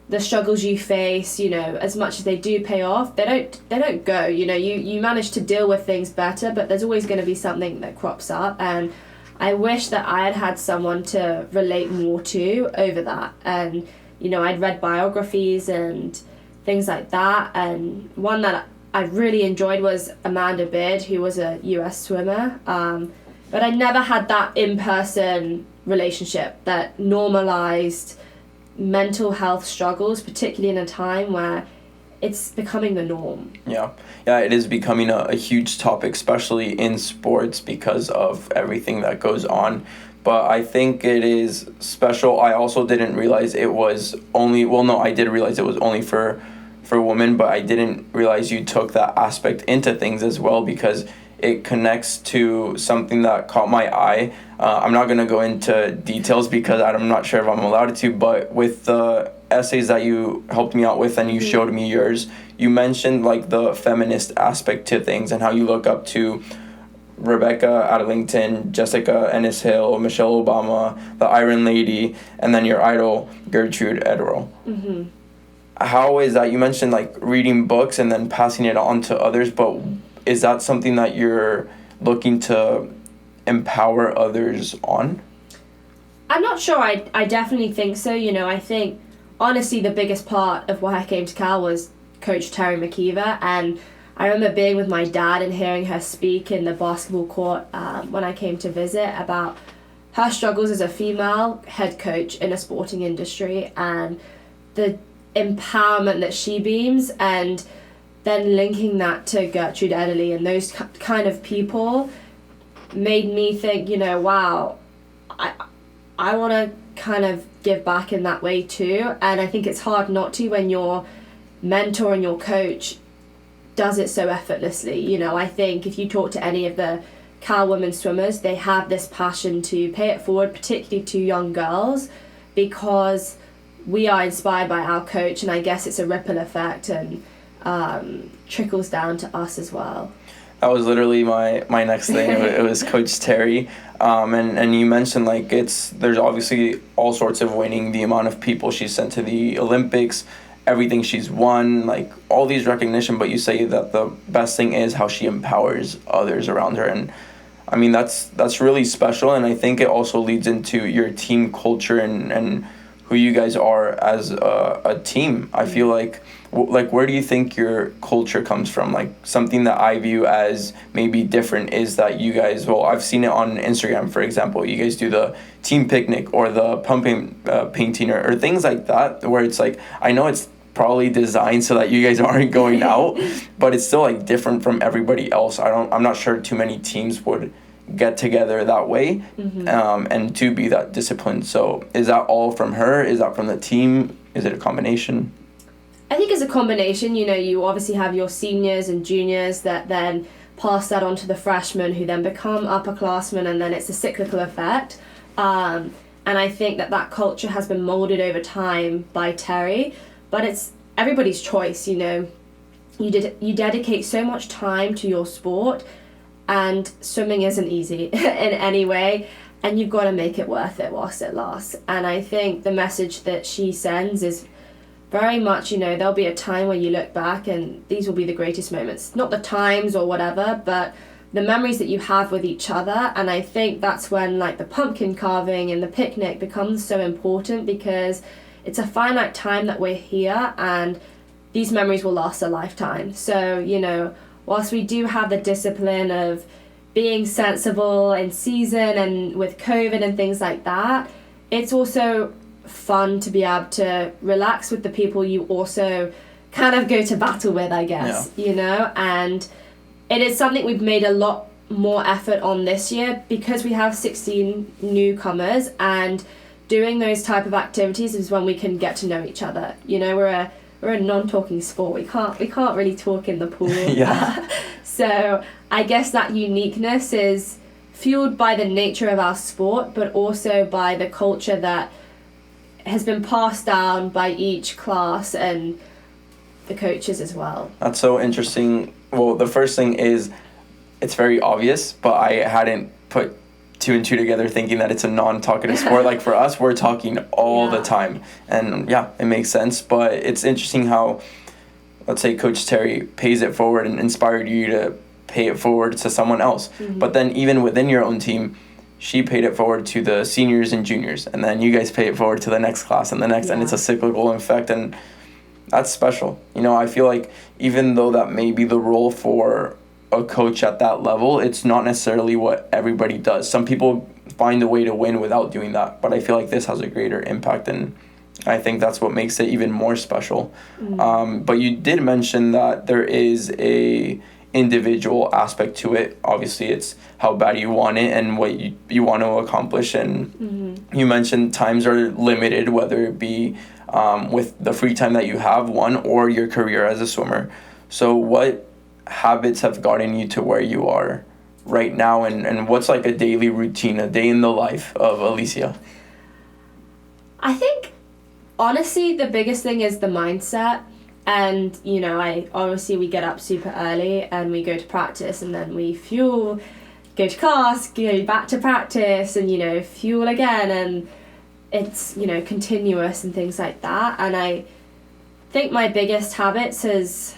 the struggles you face, you know, as much as they do pay off, they don't go, you know, you manage to deal with things better, but there's always going to be something that crops up. And I wish that I had someone to relate more to over that. And, you know, I'd read biographies and things like that, and one that I really enjoyed was Amanda Beard, who was a US swimmer, but I never had that in-person relationship that normalized mental health struggles, particularly in a time where it's becoming the norm. Yeah, it is becoming a huge topic, especially in sports, because of everything that goes on. But I think it is special. I also didn't realize it was only, I did realize it was only for women, but I didn't realize you took that aspect into things as well, because it connects to something that caught my eye. I'm not going to go into details because I'm not sure if I'm allowed to, but with the essays that you helped me out with and you showed me yours, you mentioned like the feminist aspect to things and how you look up to Rebecca Adlington, Jessica Ennis Hill, Michelle Obama, the Iron Lady, and then your idol Gertrude Ederle. Mm-hmm. How is that? You mentioned like reading books and then passing it on to others, but is that something that you're looking to empower others on? I'm not sure. I definitely think so. You know, I think honestly the biggest part of why I came to Cal was Coach Teri McKeever, and I remember being with my dad and hearing her speak in the basketball court when I came to visit about her struggles as a female head coach in a sporting industry and the empowerment that she beams, and then linking that to Gertrude Ederle and those kind of people made me think, wow, I want to kind of give back in that way too. And I think it's hard not to when your mentor and your coach does it so effortlessly. I think if you talk to any of the Cal women swimmers, they have this passion to pay it forward, particularly to young girls, because we are inspired by our coach, and I guess it's a ripple effect and trickles down to us as well. That was literally my next thing. It was Coach Teri, and you mentioned there's obviously all sorts of winning, the amount of people she's sent to the Olympics, everything she's won, all these recognition, but you say that the best thing is how she empowers others around her. And I mean, that's really special, and I think it also leads into your team culture and who you guys are as a team. I feel like where do you think your culture comes from? Something that I view as maybe different is that you guys, I've seen it on Instagram, for example, you guys do the team picnic or the pumping painting or things like that, where it's I know it's probably designed so that you guys aren't going out, but it's still different from everybody else. I'm not sure too many teams would get together that way, and to be that disciplined. So is that all from her? Is that from the team? Is it a combination? I think it's a combination. You obviously have your seniors and juniors that then pass that on to the freshmen, who then become upperclassmen, and then it's a cyclical effect. And I think that culture has been molded over time by Teri, but it's everybody's choice. You dedicate so much time to your sport, and swimming isn't easy in any way, and you've got to make it worth it whilst it lasts. And I think the message that she sends is very much, there'll be a time where you look back and these will be the greatest moments. Not the times or whatever, but the memories that you have with each other. And I think that's when the pumpkin carving and the picnic becomes so important, because it's a finite time that we're here and these memories will last a lifetime. So, whilst we do have the discipline of being sensible in season and with COVID and things like that, it's also fun to be able to relax with the people you also kind of go to battle with, I guess, and it is something we've made a lot more effort on this year, because we have 16 newcomers, and doing those type of activities is when we can get to know each other. We're a non-talking sport. We can't really talk in the pool. Yeah. So I guess that uniqueness is fueled by the nature of our sport, but also by the culture that has been passed down by each class and the coaches as well. That's so interesting. Well, the first thing is, it's very obvious, but I hadn't put two and two together thinking that it's a non-talkative sport. For us, we're talking all the time, and it makes sense. But it's interesting how, let's say, Coach Teri pays it forward and inspired you to pay it forward to someone else. But then even within your own team, she paid it forward to the seniors and juniors, and then you guys pay it forward to the next class and the next, and it's a cyclical effect, and that's special. I feel like even though that may be the role for a coach at that level, it's not necessarily what everybody does. Some people find a way to win without doing that, but I feel like this has a greater impact, and I think that's what makes it even more special. But you did mention that there is a individual aspect to it. Obviously, it's how bad you want it and what you want to accomplish, and you mentioned times are limited, whether it be with the free time that you have, or your career as a swimmer. So what habits have gotten you to where you are right now, and what's a daily routine, a day in the life of Alicia? I think honestly the biggest thing is the mindset. And we get up super early and we go to practice, and then we fuel, go to class, go back to practice, and fuel again, and it's continuous and things like that. And I think my biggest habits is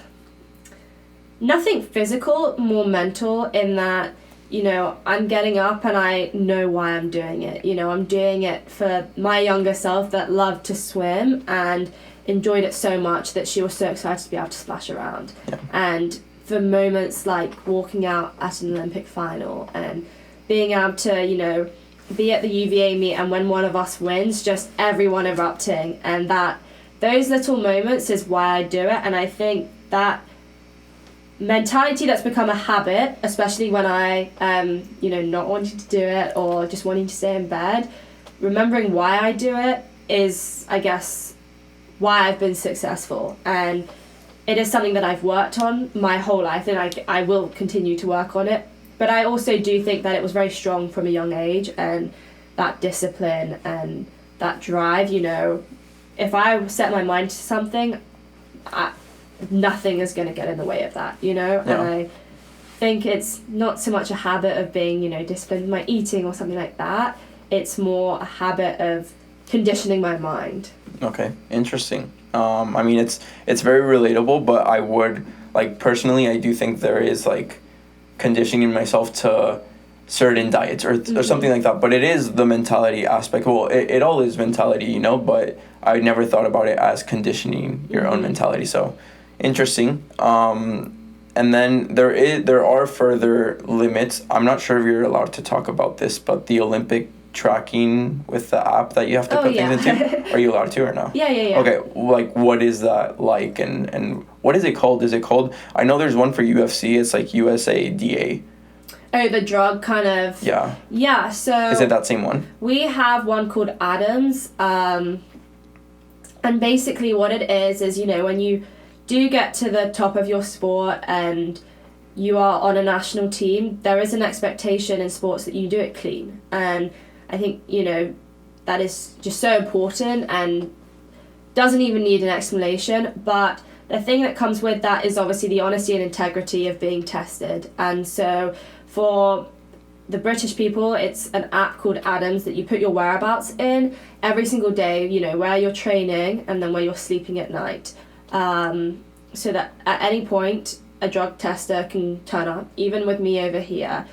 nothing physical, more mental, in that I'm getting up and I know why I'm doing it. I'm doing it for my younger self that loved to swim and enjoyed it so much that she was so excited to be able to splash around. And for moments like walking out at an Olympic final and being able to be at the UVA meet and when one of us wins, just everyone erupting, and that those little moments is why I do it. And I think that mentality that's become a habit, especially when I not wanting to do it or just wanting to stay in bed, remembering why I do it is, I guess, why I've been successful. And it is something that I've worked on my whole life, and I will continue to work on it. But I also do think that it was very strong from a young age, and that discipline and that drive, if I set my mind to something, nothing is going to get in the way of that, Yeah. And I think it's not so much a habit of being, disciplined with my eating or something like that. It's more a habit of conditioning my mind. Okay, interesting. I mean, it's very relatable, but I would, personally, I do think there is, conditioning myself to certain diets or something like that. But it is the mentality aspect. Well, it all is mentality, but I never thought about it as conditioning your own mentality. So, interesting. And then there are further limits. I'm not sure if you're allowed to talk about this, but the Olympic tracking with the app that you have to put things into, are you allowed to or no? Yeah. Okay, what is that like, and what is it called? Is it called, I know there's one for UFC, it's like USADA. Oh, the drug kind of. Yeah, so is it that same one? We have one called Adams, and basically what it is when you do get to the top of your sport and you are on a national team, there is an expectation in sports that you do it clean. And I think, that is just so important and doesn't even need an explanation. But the thing that comes with that is obviously the honesty and integrity of being tested. And so for the British people, it's an app called Adams that you put your whereabouts in every single day, where you're training and then where you're sleeping at night. So that at any point, a drug tester can turn up. Even with me over here,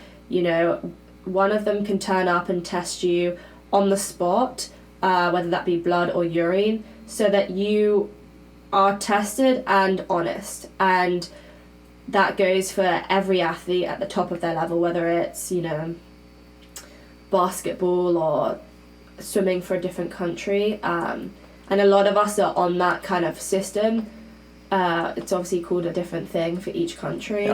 one of them can turn up and test you on the spot, whether that be blood or urine, so that you are tested and honest. And that goes for every athlete at the top of their level, whether it's, basketball or swimming for a different country. And a lot of us are on that kind of system. It's obviously called a different thing for each country,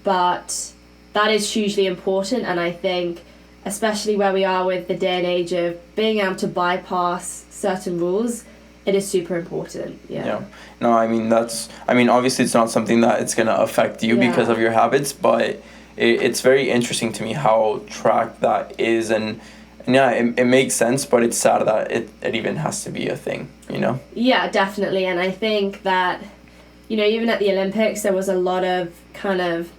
but that is hugely important. And I think, especially where we are with the day and age of being able to bypass certain rules, it is super important. Yeah. No, I mean, obviously it's not something that it's going to affect you because of your habits, but it's very interesting to me how tracked that is. And it makes sense, but it's sad that it even has to be a thing, Yeah, definitely. And I think that, even at the Olympics, there was a lot of kind of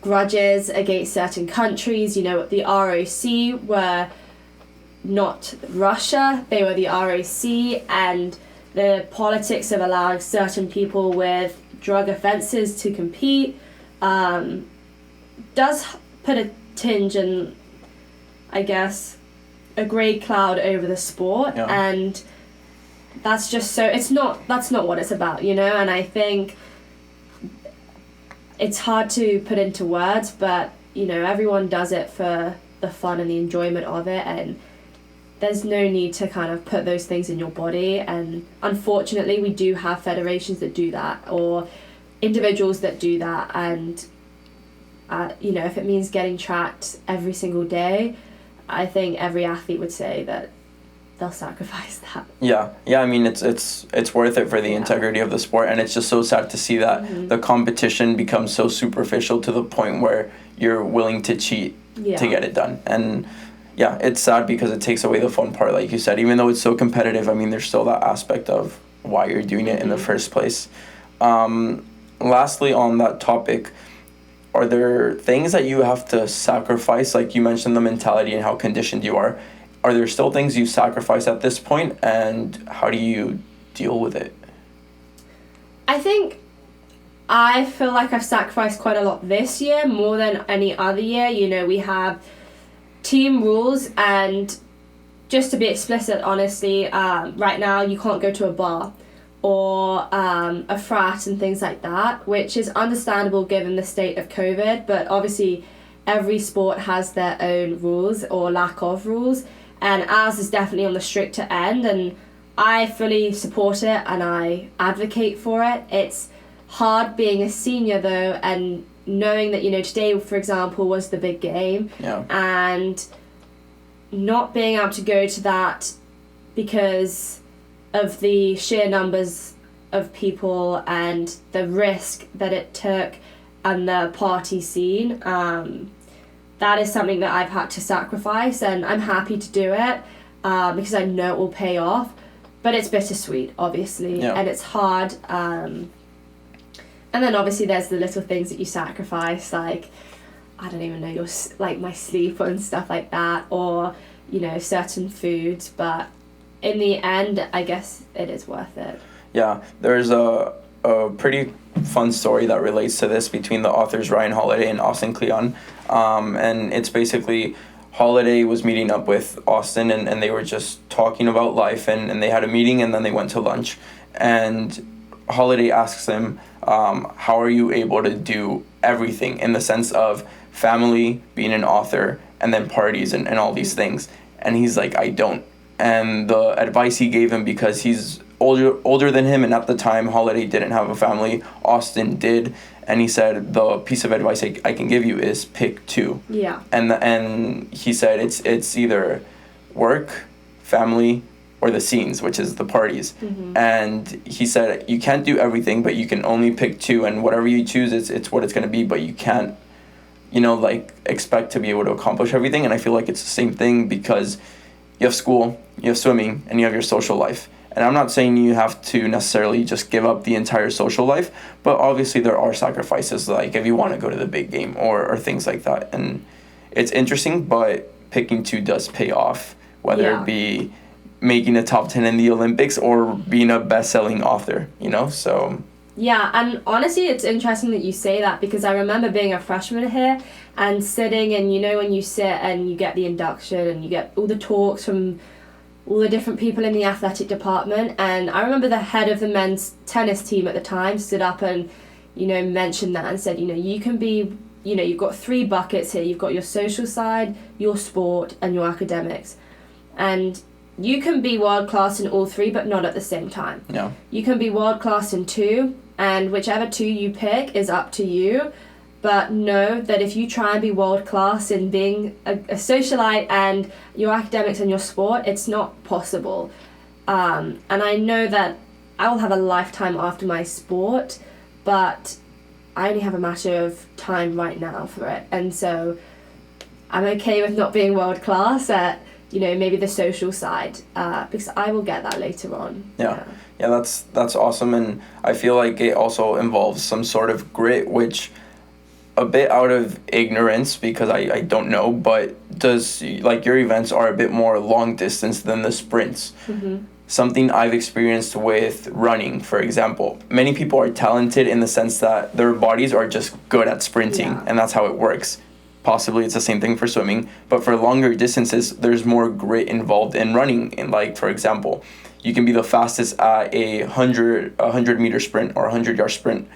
grudges against certain countries. The ROC were not Russia, they were the ROC, and the politics of allowing certain people with drug offences to compete does put a tinge and, I guess, a grey cloud over the sport. And that's just that's not what it's about, and I think it's hard to put into words, but everyone does it for the fun and the enjoyment of it, and there's no need to kind of put those things in your body. And unfortunately we do have federations that do that, or individuals that do that, and if it means getting tracked every single day, I think every athlete would say that they'll sacrifice that. Yeah. I mean, it's worth it for the integrity of the sport, and it's just so sad to see that the competition becomes so superficial to the point where you're willing to cheat to get it done. And it's sad because it takes away the fun part, like you said. Even though it's so competitive, I mean, there's still that aspect of why you're doing it in the first place. Lastly, on that topic, are there things that you have to sacrifice? Like you mentioned the mentality and how conditioned you are. Are there still things you sacrifice at this point, and how do you deal with it? I think I feel like I've sacrificed quite a lot this year, more than any other year. We have team rules, and just to be explicit, honestly, right now you can't go to a bar or a frat and things like that, which is understandable given the state of COVID, but obviously every sport has their own rules or lack of rules, and ours is definitely on the stricter end, and I fully support it and I advocate for it. It's hard being a senior though, and knowing that, you know, today, for example, was the big game, and not being able to go to that because of the sheer numbers of people and the risk that it took and the party scene. That is something that I've had to sacrifice, and I'm happy to do it because I know it will pay off. But it's bittersweet, obviously, and it's hard. And then obviously there's the little things that you sacrifice, like, I don't even know, like my sleep and stuff like that, or, you know, certain foods. But in the end, I guess it is worth it. Yeah, there's a pretty fun story that relates to this between the authors Ryan Holiday and Austin Kleon. And it's basically Holiday was meeting up with Austin, and they were just talking about life, and they had a meeting, and then they went to lunch. And Holiday asks him, how are you able to do everything in the sense of family, being an author, and then parties and all these things? And he's like, I don't. And the advice he gave him, because he's older than him, and at the time Holiday didn't have a family, Austin did, and he said, the piece of advice I can give you is pick two. Yeah. And he said it's either work, family, or the scenes, which is the parties. Mm-hmm. And he said you can't do everything, but you can only pick two, and whatever you choose, it's what it's going to be, but you can't, you know, like, expect to be able to accomplish everything. And I feel like it's the same thing, because you have school, you have swimming, and you have your social life. And I'm not saying you have to necessarily just give up the entire social life, but obviously there are sacrifices, like if you want to go to the big game or things like that. And it's interesting, but picking two does pay off, whether it be making a top 10 in the Olympics or being a best-selling author, you know, so. Yeah, and honestly, it's interesting that you say that, because I remember being a freshman here and sitting, and, you know, when you sit and you get the induction and you get all the talks from all the different people in the athletic department, and I remember the head of the men's tennis team at the time stood up and, you know, mentioned that and said, you know, you can be, you know, you've got 3 buckets here. You've got your social side, your sport, and your academics. And you can be world-class in all 3, but not at the same time. Yeah. You can be world-class in 2, and whichever 2 you pick is up to you. But know that if you try and be world-class in being a socialite and your academics and your sport, it's not possible. And I know that I will have a lifetime after my sport, but I only have a matter of time right now for it. And so I'm okay with not being world-class at, you know, maybe the social side, because I will get that later on. Yeah, that's awesome. And I feel like it also involves some sort of grit, which a bit out of ignorance, because I don't know, but does, like, your events are a bit more long distance than the sprints. Mm-hmm. Something I've experienced with running, for example. Many people are talented in the sense that their bodies are just good at sprinting, and that's how it works. Possibly it's the same thing for swimming, but for longer distances, there's more grit involved in running. And, like, for example, you can be the fastest at a 100 meter sprint or 100-yard sprint,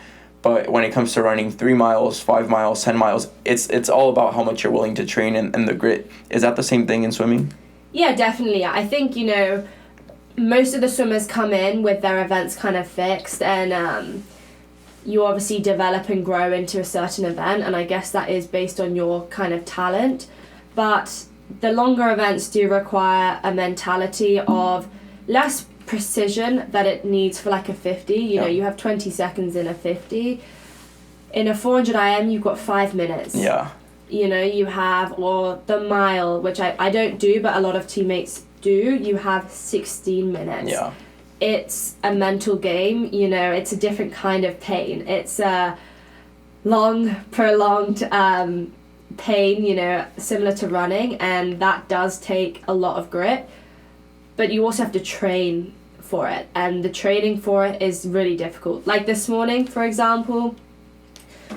but when it comes to running 3 miles, 5 miles, 10 miles, it's all about how much you're willing to train and the grit. Is that the same thing in swimming? Yeah, definitely. I think, you know, most of the swimmers come in with their events kind of fixed, and you obviously develop and grow into a certain event, and I guess that is based on your kind of talent. But the longer events do require a mentality of less precision that it needs for, like, a 50. You know, you have 20 seconds in a 50. In a 400 IM, you've got 5 minutes. Yeah. You know, you have, or the mile, which I don't do, but a lot of teammates do, you have 16 minutes. Yeah. It's a mental game, you know, it's a different kind of pain. It's a long, prolonged pain, you know, similar to running, and that does take a lot of grit. But you also have to train for it, and the training for it is really difficult. Like this morning, for example,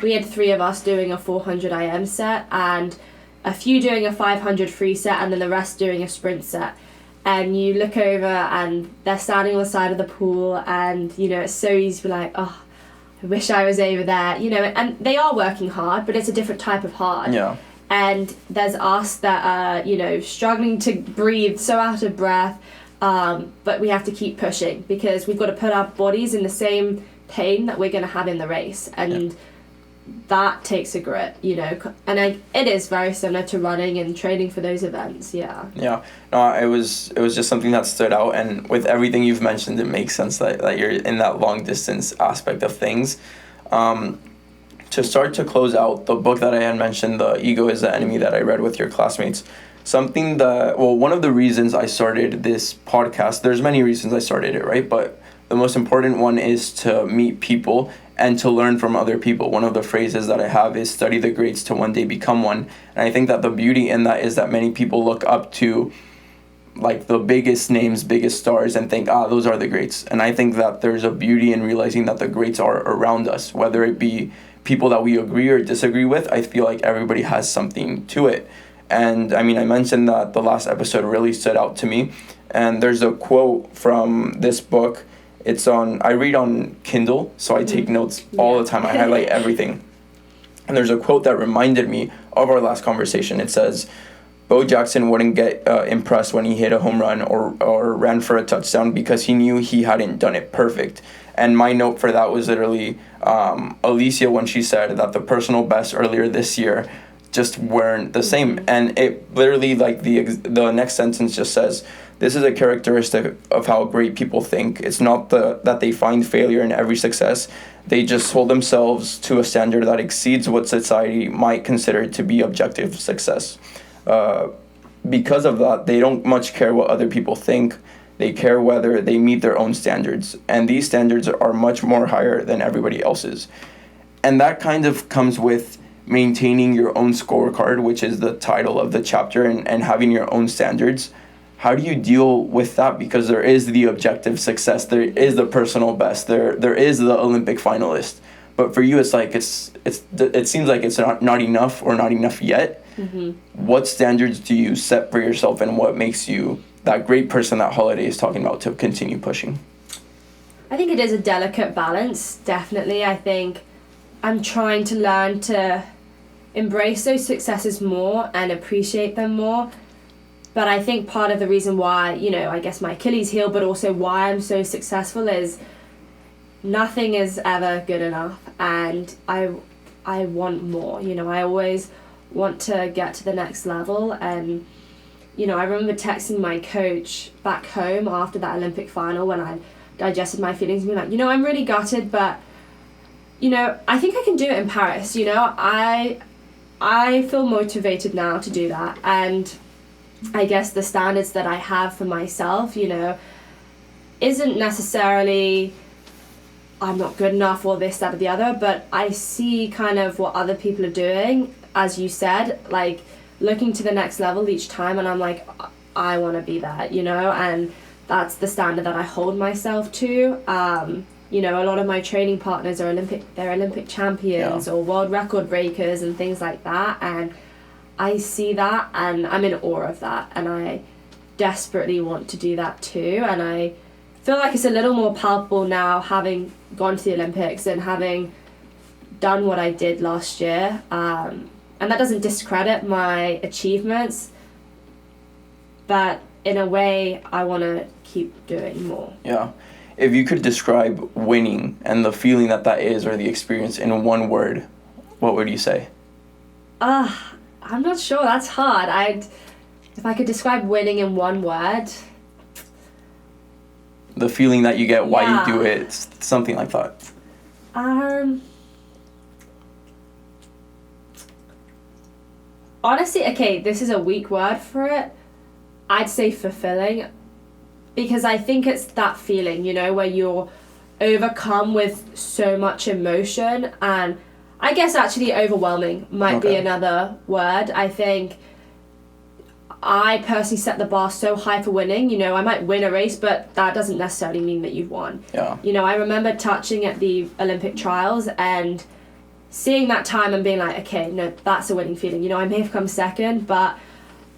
we had 3 of us doing a 400 IM set, and a few doing a 500 free set, and then the rest doing a sprint set. And you look over and they're standing on the side of the pool, and, you know, it's so easy to be like, oh, I wish I was over there, you know, and they are working hard, but it's a different type of hard. Yeah. and there's us that are, you know, struggling to breathe, so out of breath, but we have to keep pushing because we've got to put our bodies in the same pain that we're going to have in the race, and that takes a grit, you know, and it is very similar to running and training for those events. No, it was just something that stood out, and with everything you've mentioned, it makes sense that you're in that long distance aspect of things. To start to close out, the book that I had mentioned, The Ego is the Enemy, that I read with your classmates, one of the reasons I started this podcast, there's many reasons I started it, right? But the most important one is to meet people and to learn from other people. One of the phrases that I have is study the greats to one day become one. And I think that the beauty in that is that many people look up to like the biggest names, biggest stars, and think, those are the greats. And I think that there's a beauty in realizing that the greats are around us, whether it be people that we agree or disagree with. I feel like everybody has something to it. And I mean, I mentioned that the last episode really stood out to me. And there's a quote from this book. I read on Kindle, so I take notes all the time. I highlight everything. And there's a quote that reminded me of our last conversation. It says, Bo Jackson wouldn't get impressed when he hit a home run or ran for a touchdown because he knew he hadn't done it perfect. And my note for that was literally Alicia, when she said that the personal best earlier this year just weren't the same. And it literally, like the next sentence just says, this is a characteristic of how great people think. It's not that they find failure in every success. They just hold themselves to a standard that exceeds what society might consider to be objective success. Because of that, they don't much care what other people think. They care whether they meet their own standards. And these standards are much more higher than everybody else's. And that kind of comes with maintaining your own scorecard, which is the title of the chapter, and having your own standards. How do you deal with that? Because there is the objective success, there is the personal best, there is the Olympic finalist. But for you, it's like it seems like it's not enough or not enough yet. Mm-hmm. What standards do you set for yourself, and what makes you that great person that Holiday is talking about to continue pushing? I think it is a delicate balance, definitely. I think I'm trying to learn to embrace those successes more and appreciate them more. But I think part of the reason why, you know, I guess my Achilles heel, but also why I'm so successful is nothing is ever good enough, and I want more. You know, I always want to get to the next level. And you know, I remember texting my coach back home after that Olympic final when I digested my feelings and being like, you know, I'm really gutted, but you know, I think I can do it in Paris. You know, I feel motivated now to do that. And I guess the standards that I have for myself, you know, isn't necessarily I'm not good enough or this, that, or the other, but I see kind of what other people are doing, as you said, like looking to the next level each time, and I'm like, I want to be that, you know, and that's the standard that I hold myself to. You know, a lot of my training partners are Olympic champions or world record breakers and things like that, and I see that and I'm in awe of that, and I desperately want to do that too. And I feel like it's a little more palpable now, having gone to the Olympics and having done what I did last year. And that doesn't discredit my achievements, but in a way I want to keep doing more. Yeah. If you could describe winning and the feeling that is, or the experience, in one word, what would you say? I'm not sure. That's hard. If I could describe winning in one word. The feeling that you get, why you do it, something like that. Honestly, okay, this is a weak word for it. I'd say fulfilling, because I think it's that feeling, you know, where you're overcome with so much emotion, and I guess actually overwhelming might be another word. I think I personally set the bar so high for winning. You know, I might win a race, but that doesn't necessarily mean that you've won. Yeah. You know, I remember touching at the Olympic trials and seeing that time and being like, okay, no, that's a winning feeling. You know, I may have come second, but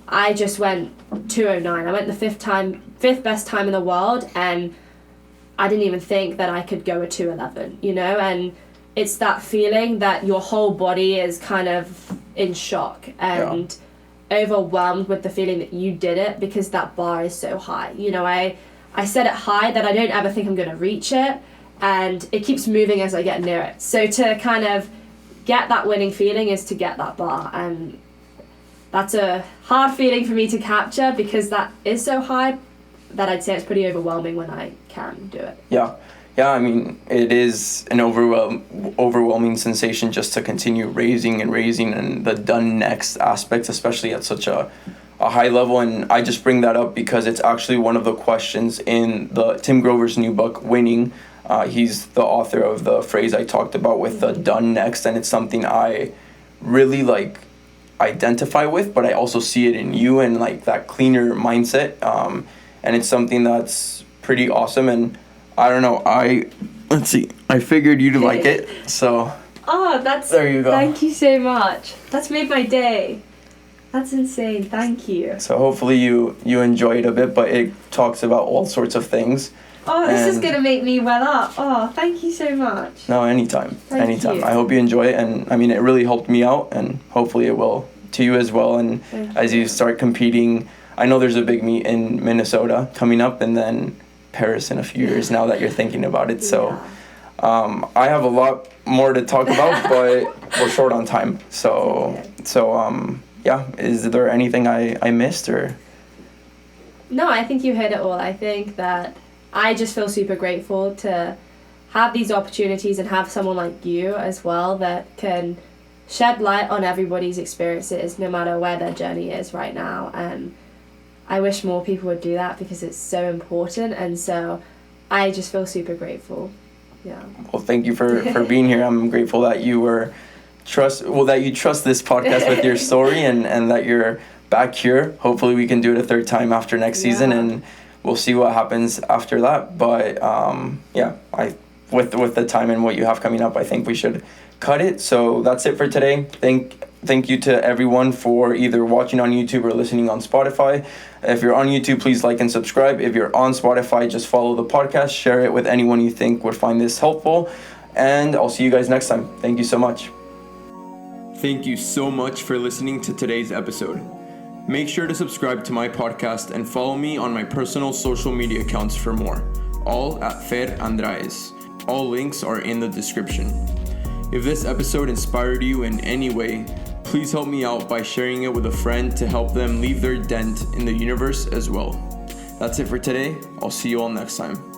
I just went 2:09. I went the fifth best time in the world, and I didn't even think that I could go a 2:11, you know, and it's that feeling that your whole body is kind of in shock and overwhelmed with the feeling that you did it, because that bar is so high. You know, I set it high that I don't ever think I'm going to reach it, and it keeps moving as I get near it. So to kind of get that winning feeling is to get that bar, and that's a hard feeling for me to capture because that is so high that I'd say it's pretty overwhelming when I can do it. Yeah, I mean, it is an overwhelming sensation just to continue raising, and the done next aspect, especially at such a high level. And I just bring that up because it's actually one of the questions in the Tim Grover's new book, Winning. He's the author of the phrase I talked about with the done next, and it's something I really identify with, but I also see it in you and that cleaner mindset. And it's something that's pretty awesome. And I don't know, I figured you'd like it, so. Oh, there you go. Thank you so much. That's made my day. That's insane. Thank you. So hopefully you enjoy it a bit, but it talks about all sorts of things. Oh, this is going to make me well up. Oh, thank you so much. No, anytime. Thank you. I hope you enjoy it. And I mean, it really helped me out, and hopefully it will to you as well. And as you start competing, I know there's a big meet in Minnesota coming up, and then Paris in a few years now that you're thinking about it. So I have a lot more to talk about, but we're short on time. So is there anything I missed or? No, I think you hit it all. I think that I just feel super grateful to have these opportunities and have someone like you as well that can shed light on everybody's experiences, no matter where their journey is right now. And I wish more people would do that because it's so important. And so I just feel super grateful. Yeah. Well, thank you for being here. I'm grateful that you trust this podcast with your story and that you're back here. Hopefully we can do it a third time after next season, and we'll see what happens after that. But with the time and what you have coming up, I think we should cut it. So that's it for today. Thank you to everyone for either watching on YouTube or listening on Spotify. If you're on YouTube, please like and subscribe. If you're on Spotify, just follow the podcast, share it with anyone you think would find this helpful, and I'll see you guys next time. Thank you so much. Thank you so much for listening to today's episode. Make sure to subscribe to my podcast and follow me on my personal social media accounts for more, all at Fer Andraes. All links are in the description. If this episode inspired you in any way, please help me out by sharing it with a friend to help them leave their dent in the universe as well. That's it for today. I'll see you all next time.